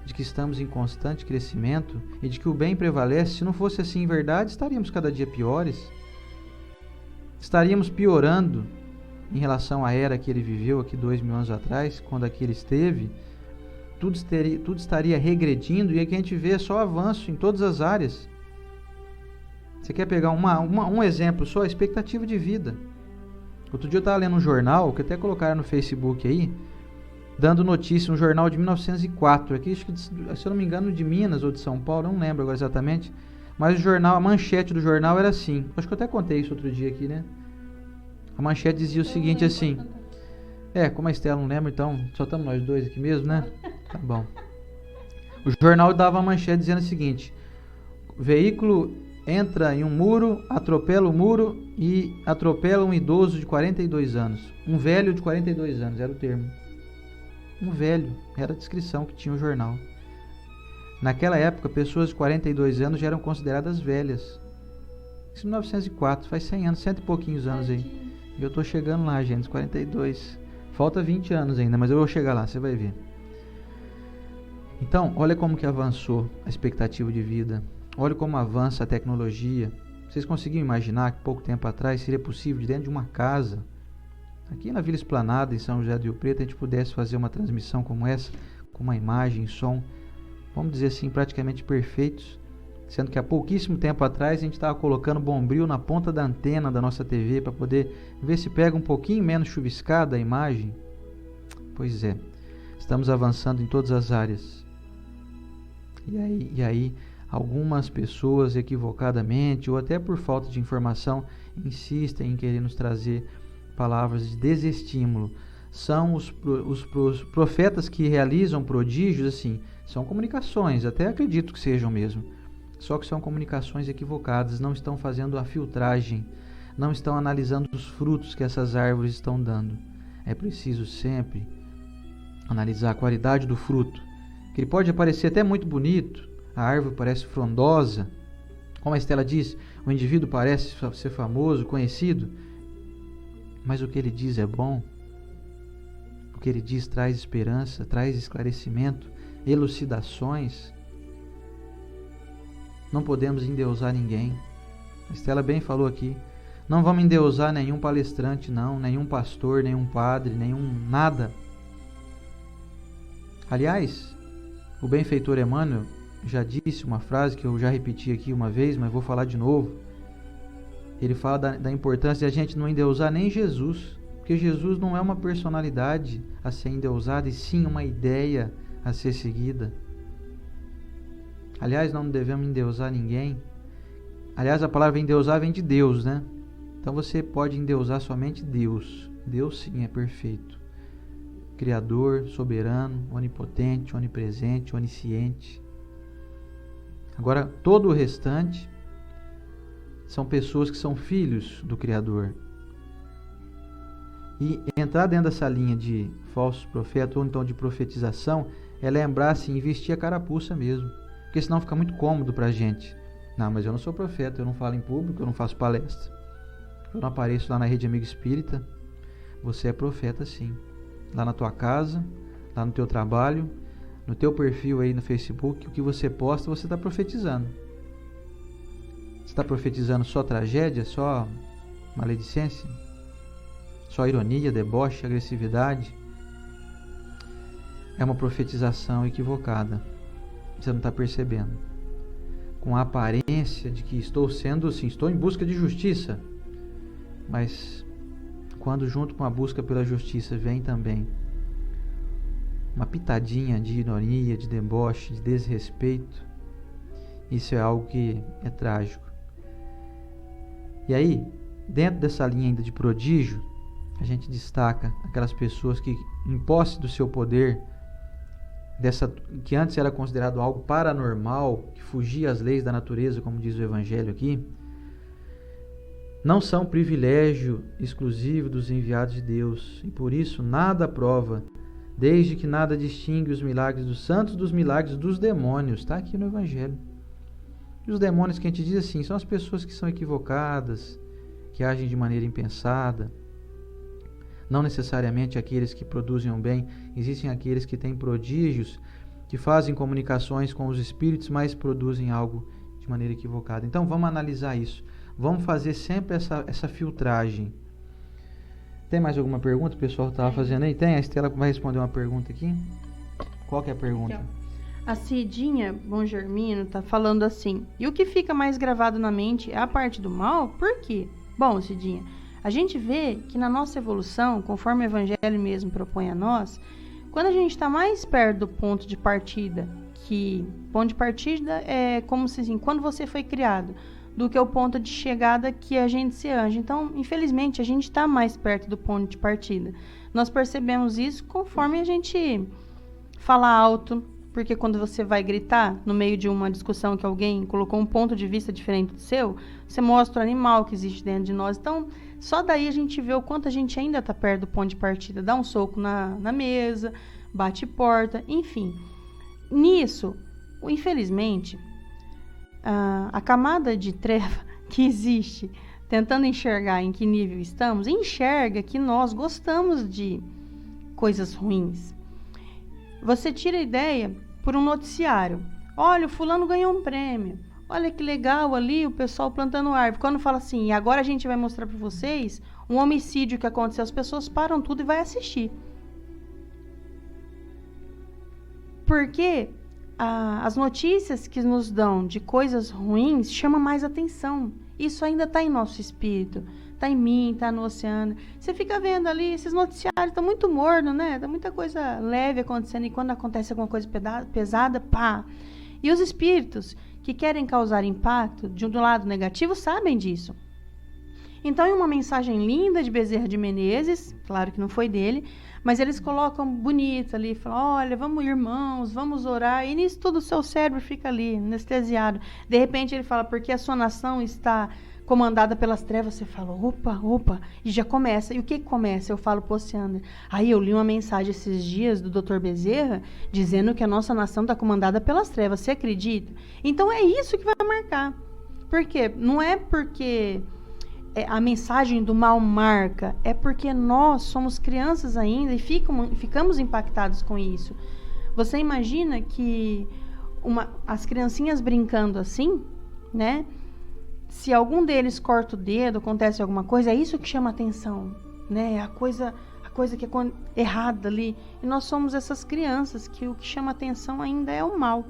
de que estamos em constante crescimento e de que o bem prevalece. Se não fosse assim em verdade, estaríamos cada dia piores. Estaríamos piorando em relação à era que ele viveu aqui 2000 anos atrás, quando aqui ele esteve. Tudo estaria regredindo, e aqui a gente vê só avanço em todas as áreas. Você quer pegar um exemplo só? A expectativa de vida. Outro dia eu estava lendo um jornal, que até colocaram no Facebook aí, dando notícia, um jornal de 1904, aqui, acho que, se eu não me engano, de Minas ou de São Paulo, não lembro agora exatamente, mas o jornal, a manchete do jornal era assim, acho que eu até contei isso outro dia aqui, né? A manchete dizia o seguinte assim, como a Estela não lembra, então só estamos nós dois aqui mesmo, né? Tá bom. O jornal dava a manchete dizendo o seguinte: veículo entra em um muro, atropela o muro e atropela um idoso de 42 anos. Um velho de 42 anos, era o termo. Um velho, era a descrição que tinha o jornal. Naquela época, pessoas de 42 anos já eram consideradas velhas. Isso em 1904, faz 100 anos, 100 e pouquinhos anos aí. E eu estou chegando lá, gente, 42. Falta 20 anos ainda, mas eu vou chegar lá, você vai ver. Então, olha como que avançou a expectativa de vida. Olha como avança a tecnologia. Vocês conseguiam imaginar que pouco tempo atrás seria possível, de dentro de uma casa, aqui na Vila Esplanada, em São José do Rio Preto, a gente pudesse fazer uma transmissão como essa, com uma imagem, som, vamos dizer assim, praticamente perfeitos, sendo que há pouquíssimo tempo atrás a gente estava colocando bombril na ponta da antena da nossa TV para poder ver se pega um pouquinho menos chuviscada a imagem. Pois é, estamos avançando em todas as áreas. E aí algumas pessoas equivocadamente ou até por falta de informação insistem em querer nos trazer palavras de desestímulo. São os profetas que realizam prodígios, assim, são comunicações, até acredito que sejam mesmo, só que são comunicações equivocadas, não estão fazendo a filtragem, não estão analisando os frutos que essas árvores estão dando. É preciso sempre analisar a qualidade do fruto, que ele pode parecer até muito bonito, a árvore parece frondosa, como a Estela diz, o indivíduo parece ser famoso, conhecido, mas o que ele diz é bom, o que ele diz traz esperança, traz esclarecimento, elucidações. Não podemos endeusar ninguém. A Estela bem falou aqui, não vamos endeusar nenhum palestrante não, nenhum pastor, nenhum padre, nenhum nada. Aliás, o benfeitor Emmanuel já disse uma frase que eu já repeti aqui uma vez, mas vou falar de novo. Ele fala da importância de a gente não endeusar nem Jesus, porque Jesus não é uma personalidade a ser endeusada, e sim uma ideia a ser seguida. Aliás, não devemos endeusar ninguém. Aliás, a palavra endeusar vem de Deus, né? Então você pode endeusar somente Deus. Deus sim é perfeito. Criador, soberano, onipotente, onipresente, onisciente. Agora, todo o restante são pessoas que são filhos do Criador. E entrar dentro dessa linha de falsos profetas, ou então de profetização, é lembrar-se e vestir a carapuça mesmo. Porque senão fica muito cômodo pra gente. Não, mas eu não sou profeta, eu não falo em público, eu não faço palestra. Eu não apareço lá na Rede Amigo Espírita. Você é profeta sim. Lá na tua casa, lá no teu trabalho, no teu perfil aí no Facebook, o que você posta, você está profetizando. Você está profetizando só tragédia, só maledicência, só ironia, deboche, agressividade. É uma profetização equivocada. Você não está percebendo. Com a aparência de que estou sendo assim, estou em busca de justiça. Mas quando junto com a busca pela justiça vem também uma pitadinha de ironia, de deboche, de desrespeito, isso é algo que é trágico. E aí, dentro dessa linha ainda de prodígio, a gente destaca aquelas pessoas que, em posse do seu poder, que antes era considerado algo paranormal, que fugia às leis da natureza, como diz o Evangelho aqui, não são privilégio exclusivo dos enviados de Deus, e por isso nada prova, desde que nada distingue os milagres dos santos dos milagres dos demônios. Está aqui no Evangelho. E os demônios que a gente diz assim, são as pessoas que são equivocadas, que agem de maneira impensada. Não necessariamente aqueles que produzem o bem, existem aqueles que têm prodígios, que fazem comunicações com os espíritos, mas produzem algo de maneira equivocada. Então vamos analisar isso. Vamos fazer sempre essa filtragem. Tem mais alguma pergunta? O pessoal estava fazendo aí? Tem? A Estela vai responder uma pergunta aqui. Qual que é a pergunta? A Cidinha Bom Germino está falando assim: e o que fica mais gravado na mente é a parte do mal? Por quê? Bom, Cidinha, a gente vê que na nossa evolução, conforme o Evangelho mesmo propõe a nós, quando a gente está mais perto do ponto de partida, que ponto de partida é como se assim, quando você foi criado, do que o ponto de chegada que a gente se anja. Então, infelizmente, a gente está mais perto do ponto de partida. Nós percebemos isso conforme a gente fala alto, porque quando você vai gritar no meio de uma discussão que alguém colocou um ponto de vista diferente do seu, você mostra o animal que existe dentro de nós. Então, só daí a gente vê o quanto a gente ainda está perto do ponto de partida. Dá um soco na mesa, bate porta, enfim. Nisso, infelizmente, a camada de treva que existe, tentando enxergar em que nível estamos, enxerga que nós gostamos de coisas ruins. Você tira a ideia por um noticiário. Olha, o fulano ganhou um prêmio. Olha que legal ali o pessoal plantando árvore. Quando fala assim, e agora a gente vai mostrar para vocês um homicídio que aconteceu, as pessoas param tudo e vai assistir. Porque as notícias que nos dão de coisas ruins chamam mais atenção. Isso ainda está em nosso espírito. Está em mim, está no oceano. Você fica vendo ali, esses noticiários estão muito mornos, né? Está muita coisa leve acontecendo. E quando acontece alguma coisa pesada, pá. E os espíritos que querem causar impacto de um lado negativo sabem disso. Então, em uma mensagem linda de Bezerra de Menezes, claro que não foi dele, mas eles colocam bonito ali, falam, olha, vamos irmãos, vamos orar, e nisso todo o seu cérebro fica ali, anestesiado. De repente ele fala, porque a sua nação está comandada pelas trevas, você fala, opa, e já começa. E o que começa? Eu falo pro Oceano. Aí eu li uma mensagem esses dias do Dr. Bezerra, dizendo que a nossa nação está comandada pelas trevas, você acredita? Então é isso que vai marcar. Por quê? Não é porque a mensagem do mal marca, é porque nós somos crianças ainda e ficamos impactados com isso. Você imagina que as criancinhas brincando assim, né? Se algum deles corta o dedo, acontece alguma coisa, é isso que chama atenção, né? A coisa que é errada ali. E nós somos essas crianças que o que chama atenção ainda é o mal.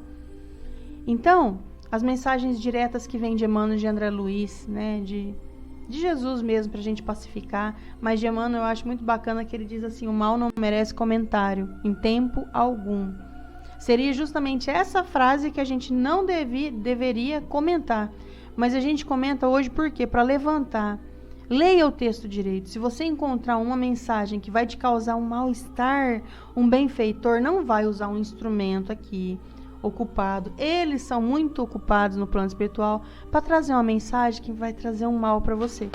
Então, as mensagens diretas que vêm de Emmanuel, de André Luiz, né? De Jesus mesmo, para a gente pacificar. Mas de Emmanuel eu acho muito bacana que ele diz assim, o mal não merece comentário, em tempo algum. Seria justamente essa frase que a gente não deveria comentar. Mas a gente comenta hoje por quê? Para levantar. Leia o texto direito. Se você encontrar uma mensagem que vai te causar um mal-estar, um benfeitor não vai usar um instrumento aqui ocupado. Eles são muito ocupados no plano espiritual para trazer uma mensagem que vai trazer um mal para você.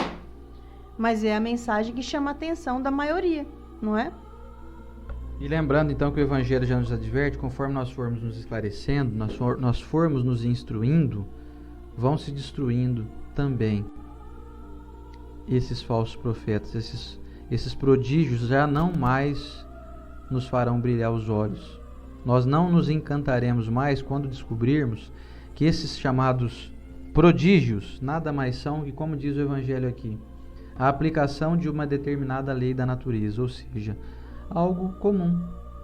Mas é a mensagem que chama a atenção da maioria, não é? E lembrando então que o Evangelho já nos adverte, conforme nós formos nos esclarecendo, nós formos nos instruindo, vão se destruindo também esses falsos profetas, esses prodígios já não mais nos farão brilhar os olhos. Nós não nos encantaremos mais quando descobrirmos que esses chamados prodígios nada mais são que, como diz o Evangelho aqui, a aplicação de uma determinada lei da natureza, ou seja, algo comum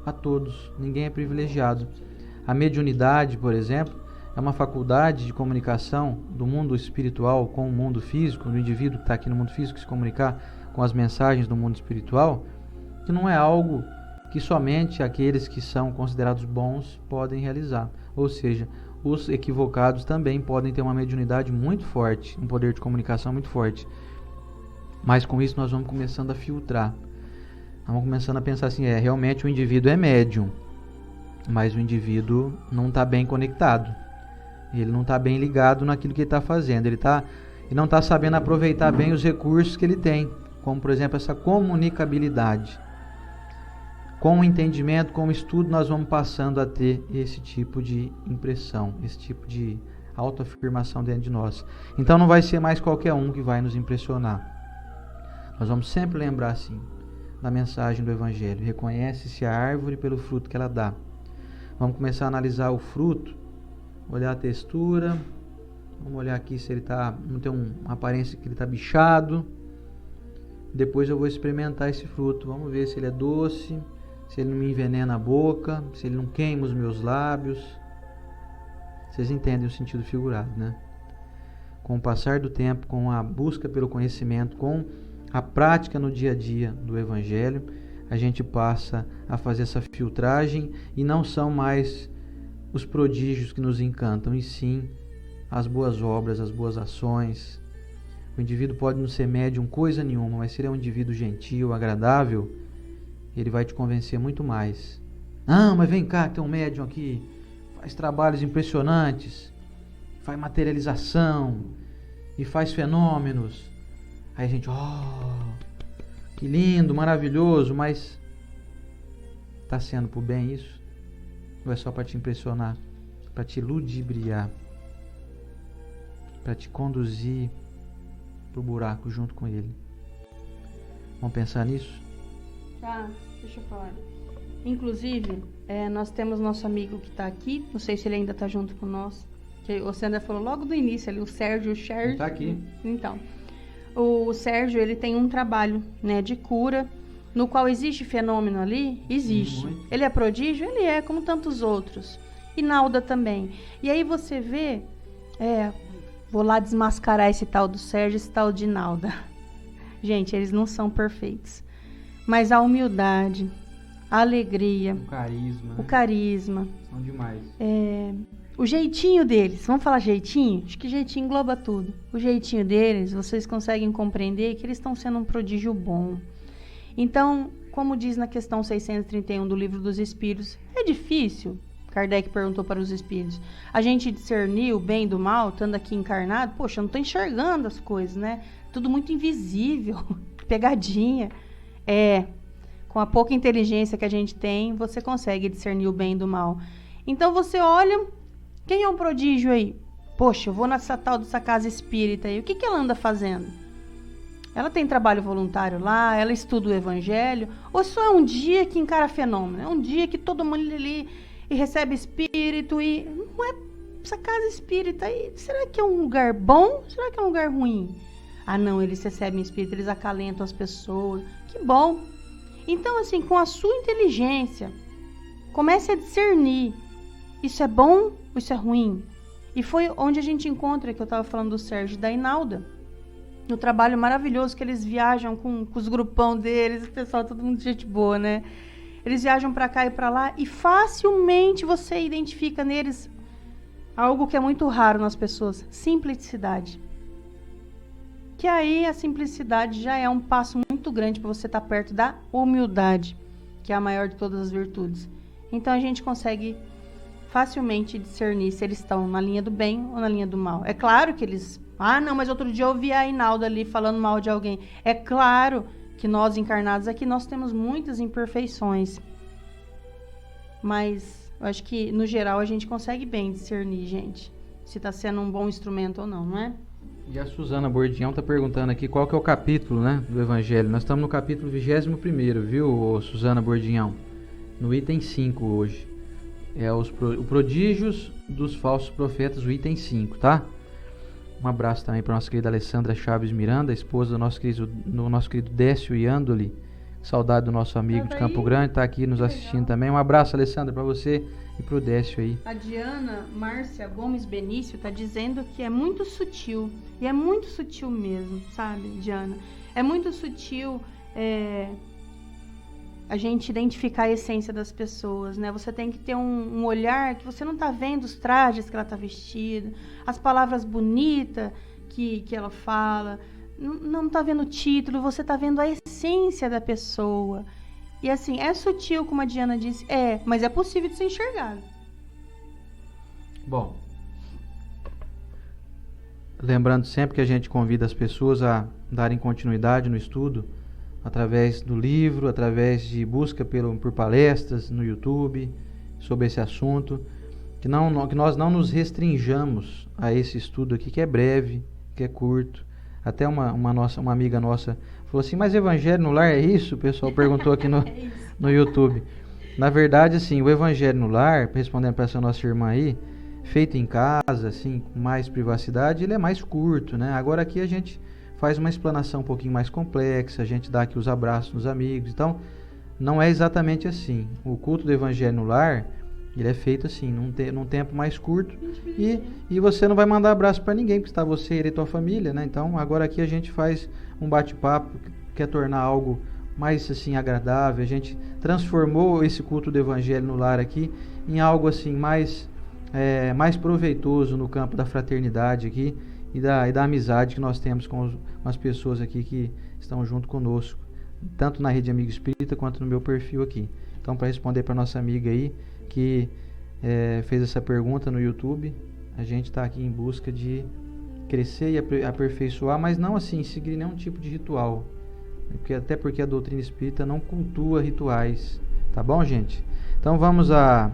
a todos, ninguém é privilegiado. A mediunidade, por exemplo, é uma faculdade de comunicação do mundo espiritual com o mundo físico, do indivíduo que está aqui no mundo físico se comunicar com as mensagens do mundo espiritual, que não é algo que somente aqueles que são considerados bons podem realizar. Ou seja, os equivocados também podem ter uma mediunidade muito forte, um poder de comunicação muito forte. Mas com isso nós vamos começando a filtrar. Vamos começando a pensar assim, realmente o indivíduo é médium, mas o indivíduo não está bem conectado. Ele não está bem ligado naquilo que ele está fazendo. Ele não está sabendo aproveitar bem os recursos que ele tem, como por exemplo essa comunicabilidade. Com o entendimento, com o estudo, nós vamos passando a ter esse tipo de impressão, esse tipo de autoafirmação dentro de nós. Então não vai ser mais qualquer um que vai nos impressionar. Nós vamos sempre lembrar assim da mensagem do Evangelho. Reconhece-se a árvore pelo fruto que ela dá. Vamos começar a analisar o fruto, olhar a textura, vamos olhar aqui se ele não tem uma aparência que ele está bichado. Depois eu vou experimentar esse fruto, vamos ver se ele é doce, se ele não me envenena a boca, se ele não queima os meus lábios. Vocês entendem o sentido figurado, né? Com o passar do tempo, com a busca pelo conhecimento, com a prática no dia a dia do Evangelho, a gente passa a fazer essa filtragem e não são mais os prodígios que nos encantam, e sim as boas obras, as boas ações. O indivíduo pode não ser médium coisa nenhuma, mas se ele é um indivíduo gentil, agradável, ele vai te convencer muito mais. Não, mas vem cá, tem um médium aqui, faz trabalhos impressionantes, faz materialização e faz fenômenos. Aí a gente, que lindo, maravilhoso, mas está sendo por bem isso? Ou é só para te impressionar, para te ludibriar, para te conduzir pro buraco junto com ele? Vamos pensar nisso? Tá, deixa eu falar. Inclusive, nós temos nosso amigo que está aqui, não sei se ele ainda está junto com nós, que o Sandra falou logo do início ali, o Sérgio. Ele está aqui. Então, o Sérgio, ele tem um trabalho, né, de cura, no qual existe fenômeno ali? Existe. Muito. Ele é prodígio? Ele é, como tantos outros. E Nalda também. E aí você vê, vou lá desmascarar esse tal do Sérgio, esse tal de Nalda. Gente, eles não são perfeitos. Mas a humildade, a alegria, O carisma, são demais. o jeitinho deles, vamos falar jeitinho? Acho que jeitinho engloba tudo. O jeitinho deles, vocês conseguem compreender que eles estão sendo um prodígio bom. Então, como diz na questão 631 do Livro dos Espíritos, é difícil, Kardec perguntou para os espíritos, a gente discernir o bem do mal, estando aqui encarnado? Poxa, eu não estou enxergando as coisas, né? Tudo muito invisível, pegadinha. Com a pouca inteligência que a gente tem, você consegue discernir o bem do mal. Então você olha, quem é um prodígio aí? Poxa, eu vou nessa tal dessa casa espírita aí, o que ela anda fazendo? Ela tem trabalho voluntário lá, ela estuda o evangelho, ou só é um dia que encara fenômeno? É um dia que todo mundo ali e recebe espírito e... Não é essa casa espírita aí, será que é um lugar bom? Será que é um lugar ruim? Ah não, eles recebem espírito, eles acalentam as pessoas, que bom! Então assim, com a sua inteligência, comece a discernir, isso é bom ou isso é ruim? E foi onde a gente encontra, que eu estava falando do Sérgio e da Inalda, no trabalho maravilhoso que eles viajam com os grupão deles, o pessoal, todo mundo de gente boa, né? Eles viajam para cá e para lá e facilmente você identifica neles algo que é muito raro nas pessoas, simplicidade. Que aí a simplicidade já é um passo muito grande para você estar perto da humildade, que é a maior de todas as virtudes. Então a gente consegue facilmente discernir se eles estão na linha do bem ou na linha do mal. É claro que eles... Ah, não, mas outro dia eu ouvi a Inalda ali falando mal de alguém. É claro que nós encarnados aqui, nós temos muitas imperfeições. Mas eu acho que, no geral, a gente consegue bem discernir, gente, se está sendo um bom instrumento ou não, não é? E a Suzana Bordião está perguntando aqui qual que é o capítulo, né, do Evangelho. Nós estamos no capítulo 21º, viu, Suzana Bordião? No item 5 hoje. É os prodígios dos falsos profetas, o item 5, tá? Um abraço também para a nossa querida Alessandra Chaves Miranda, esposa do nosso querido Décio Iandoli. Saudade do nosso amigo de Campo Grande, está aqui nos assistindo também. Um abraço, Alessandra, para você e para o Décio aí. A Diana Márcia Gomes Benício está dizendo que é muito sutil. E é muito sutil mesmo, sabe, Diana? É muito sutil a gente identificar a essência das pessoas, né? Você tem que ter um olhar que você não está vendo os trajes que ela está vestida, as palavras bonitas que ela fala, não está vendo o título, você está vendo a essência da pessoa. E assim, é sutil, como a Diana disse, mas é possível de ser enxergado. Bom, lembrando sempre que a gente convida as pessoas a darem continuidade no estudo, através do livro, através de busca por palestras no YouTube sobre esse assunto, que nós não nos restringamos a esse estudo aqui, que é breve, que é curto. Até uma amiga nossa falou assim, mas Evangelho no Lar é isso? O pessoal perguntou aqui no YouTube. Na verdade, assim, o Evangelho no Lar, respondendo para essa nossa irmã aí, feito em casa, assim, com mais privacidade, ele é mais curto, né? Agora aqui a gente faz uma explanação um pouquinho mais complexa, a gente dá aqui os abraços nos amigos, então não é exatamente assim. O culto do Evangelho no Lar, ele é feito assim, num tempo mais curto, e você não vai mandar abraço para ninguém, porque está você e tua família, né? Então agora aqui a gente faz um bate-papo, quer tornar algo mais assim agradável, a gente transformou esse culto do Evangelho no Lar aqui em algo assim mais proveitoso no campo da fraternidade aqui, e da amizade que nós temos com as pessoas aqui que estão junto conosco, tanto na Rede Amigo Espírita quanto no meu perfil aqui. Então Então, para responder para nossa amiga aí, que fez essa pergunta no YouTube, a gente está aqui em busca de crescer e aperfeiçoar, mas não assim, seguir nenhum tipo de ritual. Até porque a doutrina espírita não cultua rituais. Tá bom, gente? Então vamos à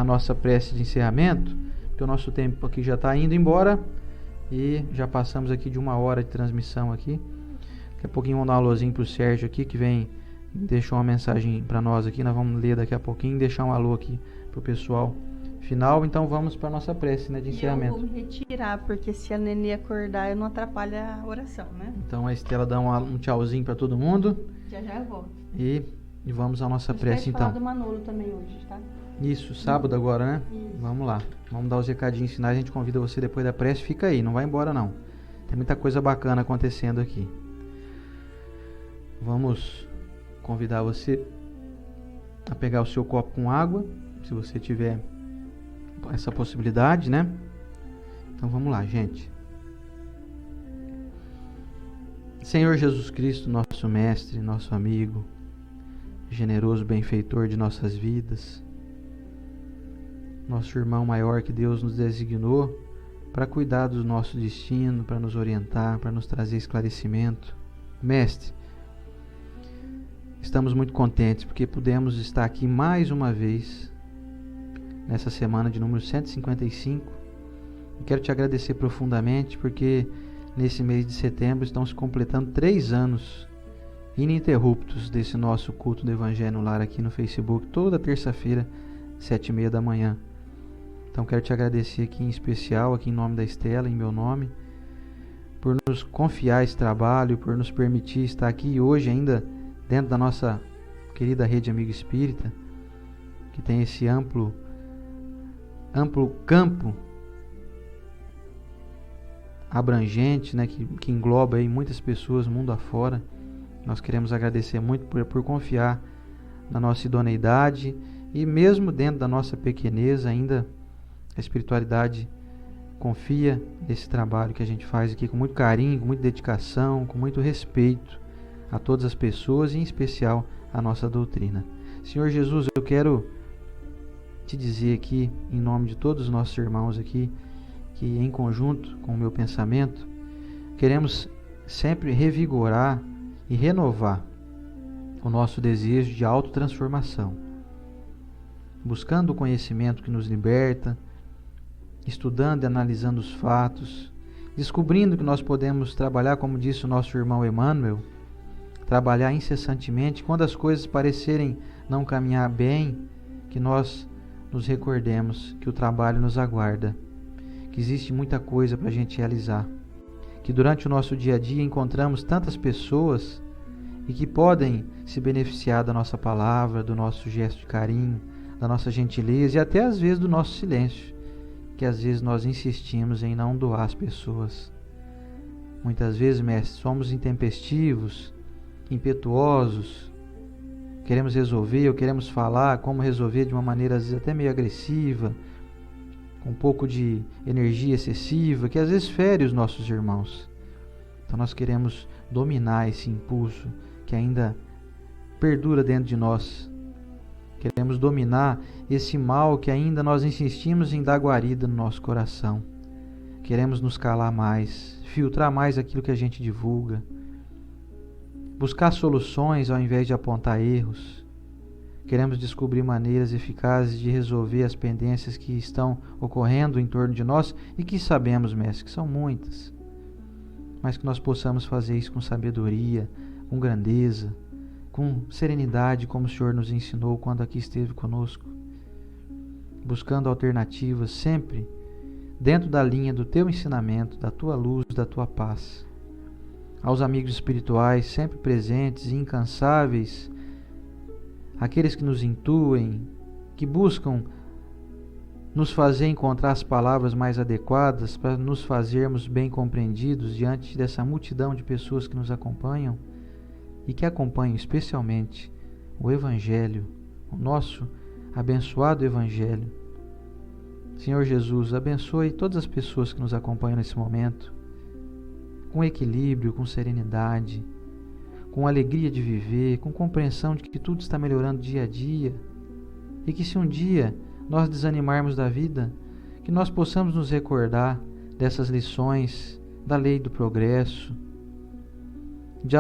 nossa prece de encerramento, porque o nosso tempo aqui já está indo embora e já passamos aqui de 1 hora de transmissão aqui. Daqui a pouquinho vamos dar um alôzinho pro Sérgio aqui, que deixou uma mensagem para nós aqui. Nós vamos ler daqui a pouquinho e deixar um alô aqui pro pessoal final. Então vamos para nossa prece, né, de encerramento. Eu vou me retirar, porque se a Nenê acordar, eu não atrapalho a oração, né? Então a Estela dá um tchauzinho para todo mundo. Já eu volto. E vamos à nossa prece então. Falar do Manolo também hoje, tá? Isso, sábado agora, né? Isso. Vamos lá. Vamos dar os recadinhos finais. A gente convida você depois da prece. Fica aí, não vai embora não. Tem muita coisa bacana acontecendo aqui. Vamos convidar você a pegar o seu copo com água, se você tiver essa possibilidade, né? Então vamos lá, gente. Senhor Jesus Cristo, nosso mestre, nosso amigo, generoso benfeitor de nossas vidas, nosso irmão maior que Deus nos designou para cuidar do nosso destino, para nos orientar, para nos trazer esclarecimento. Mestre, estamos muito contentes porque pudemos estar aqui mais uma vez nessa semana de número 155. Eu quero te agradecer profundamente porque nesse mês de setembro estão se completando 3 anos ininterruptos desse nosso culto do Evangelho no Lar aqui no Facebook, toda terça-feira, 7h30 da manhã. Então quero te agradecer aqui em especial, aqui em nome da Estela, em meu nome, por nos confiar esse trabalho, por nos permitir estar aqui hoje ainda dentro da nossa querida rede Amigo Espírita, que tem esse amplo campo abrangente, né, que engloba aí muitas pessoas mundo afora. Nós queremos agradecer muito por confiar na nossa idoneidade e mesmo dentro da nossa pequenez ainda a espiritualidade confia nesse trabalho que a gente faz aqui com muito carinho, com muita dedicação, com muito respeito a todas as pessoas e em especial a nossa doutrina. Senhor Jesus, eu quero te dizer aqui, em nome de todos os nossos irmãos aqui, que em conjunto com o meu pensamento, queremos sempre revigorar e renovar o nosso desejo de autotransformação, buscando o conhecimento que nos liberta, estudando e analisando os fatos, descobrindo que nós podemos trabalhar, como disse o nosso irmão Emmanuel, trabalhar incessantemente quando as coisas parecerem não caminhar bem, que nós nos recordemos que o trabalho nos aguarda, que existe muita coisa para a gente realizar, que durante o nosso dia a dia encontramos tantas pessoas e que podem se beneficiar da nossa palavra, do nosso gesto de carinho, da nossa gentileza e até às vezes do nosso silêncio, que às vezes nós insistimos em não doar às pessoas. Muitas vezes, mestre, somos intempestivos, impetuosos, queremos resolver ou queremos falar como resolver de uma maneira às vezes até meio agressiva, com um pouco de energia excessiva, que às vezes fere os nossos irmãos. Então nós queremos dominar esse impulso que ainda perdura dentro de nós. Queremos dominar esse mal que ainda nós insistimos em dar guarida no nosso coração. Queremos nos calar mais, filtrar mais aquilo que a gente divulga, buscar soluções ao invés de apontar erros. Queremos descobrir maneiras eficazes de resolver as pendências que estão ocorrendo em torno de nós e que sabemos, mestre, que são muitas, mas que nós possamos fazer isso com sabedoria, com grandeza, com serenidade, como o Senhor nos ensinou quando aqui esteve conosco, buscando alternativas sempre dentro da linha do Teu ensinamento, da Tua luz, da Tua paz. Aos amigos espirituais sempre presentes e incansáveis, aqueles que nos intuem, que buscam nos fazer encontrar as palavras mais adequadas para nos fazermos bem compreendidos diante dessa multidão de pessoas que nos acompanham e que acompanham especialmente o Evangelho, o nosso abençoado Evangelho. Senhor Jesus, abençoe todas as pessoas que nos acompanham nesse momento, com equilíbrio, com serenidade, com alegria de viver, com compreensão de que tudo está melhorando dia a dia, e que se um dia nós desanimarmos da vida, que nós possamos nos recordar dessas lições da lei do progresso,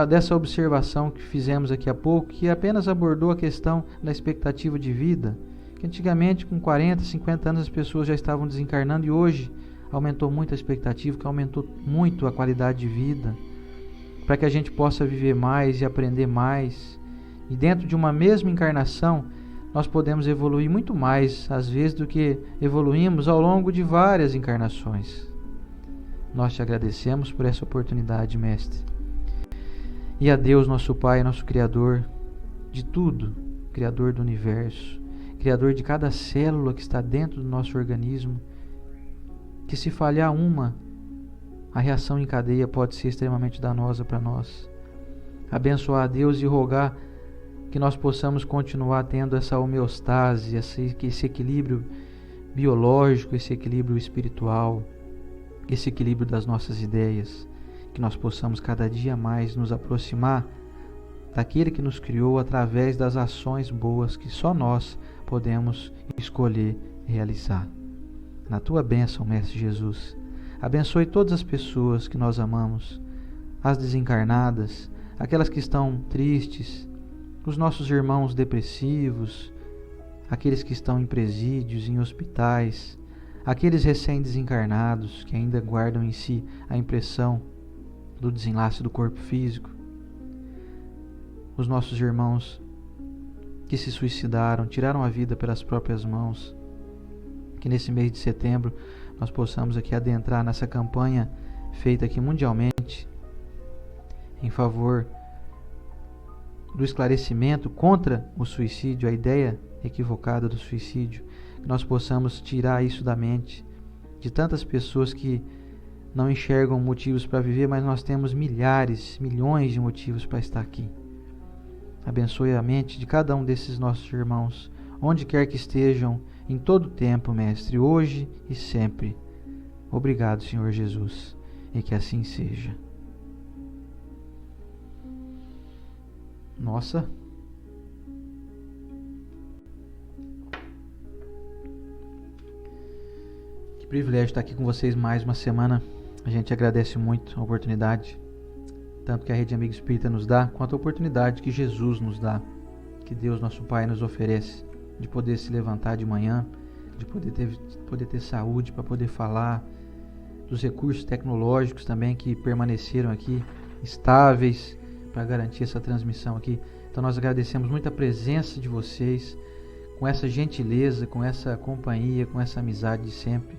dessa observação que fizemos aqui há pouco, que apenas abordou a questão da expectativa de vida, que antigamente com 40, 50 anos as pessoas já estavam desencarnando e hoje aumentou muito a expectativa, que aumentou muito a qualidade de vida, para que a gente possa viver mais e aprender mais. E dentro de uma mesma encarnação, nós podemos evoluir muito mais, às vezes, do que evoluímos ao longo de várias encarnações. Nós te agradecemos por essa oportunidade, Mestre. E a Deus, nosso Pai, nosso Criador de tudo, Criador do universo, Criador de cada célula que está dentro do nosso organismo, que se falhar uma, a reação em cadeia pode ser extremamente danosa para nós. Abençoar a Deus e rogar que nós possamos continuar tendo essa homeostase, esse equilíbrio biológico, esse equilíbrio espiritual, esse equilíbrio das nossas ideias, que nós possamos cada dia mais nos aproximar daquele que nos criou através das ações boas que só nós podemos escolher realizar. Na tua bênção, Mestre Jesus, abençoe todas as pessoas que nós amamos, as desencarnadas, aquelas que estão tristes, os nossos irmãos depressivos, aqueles que estão em presídios, em hospitais, aqueles recém-desencarnados que ainda guardam em si a impressão do desenlace do corpo físico, os nossos irmãos que se suicidaram, tiraram a vida pelas próprias mãos. Que nesse mês de setembro nós possamos aqui adentrar nessa campanha feita aqui mundialmente em favor do esclarecimento contra o suicídio, a ideia equivocada do suicídio, que nós possamos tirar isso da mente de tantas pessoas que não enxergam motivos para viver, mas nós temos milhares, milhões de motivos para estar aqui. Abençoe a mente de cada um desses nossos irmãos, onde quer que estejam, em todo o tempo, Mestre, hoje e sempre. Obrigado, Senhor Jesus, e que assim seja. Nossa! Que privilégio estar aqui com vocês mais uma semana. A gente agradece muito a oportunidade, tanto que a Rede Amigo Espírita nos dá, quanto a oportunidade que Jesus nos dá, que Deus, nosso Pai, nos oferece, de poder se levantar de manhã, de poder ter saúde para poder falar, dos recursos tecnológicos também que permaneceram aqui estáveis para garantir essa transmissão aqui. Então nós agradecemos muito a presença de vocês, com essa gentileza, com essa companhia, com essa amizade de sempre.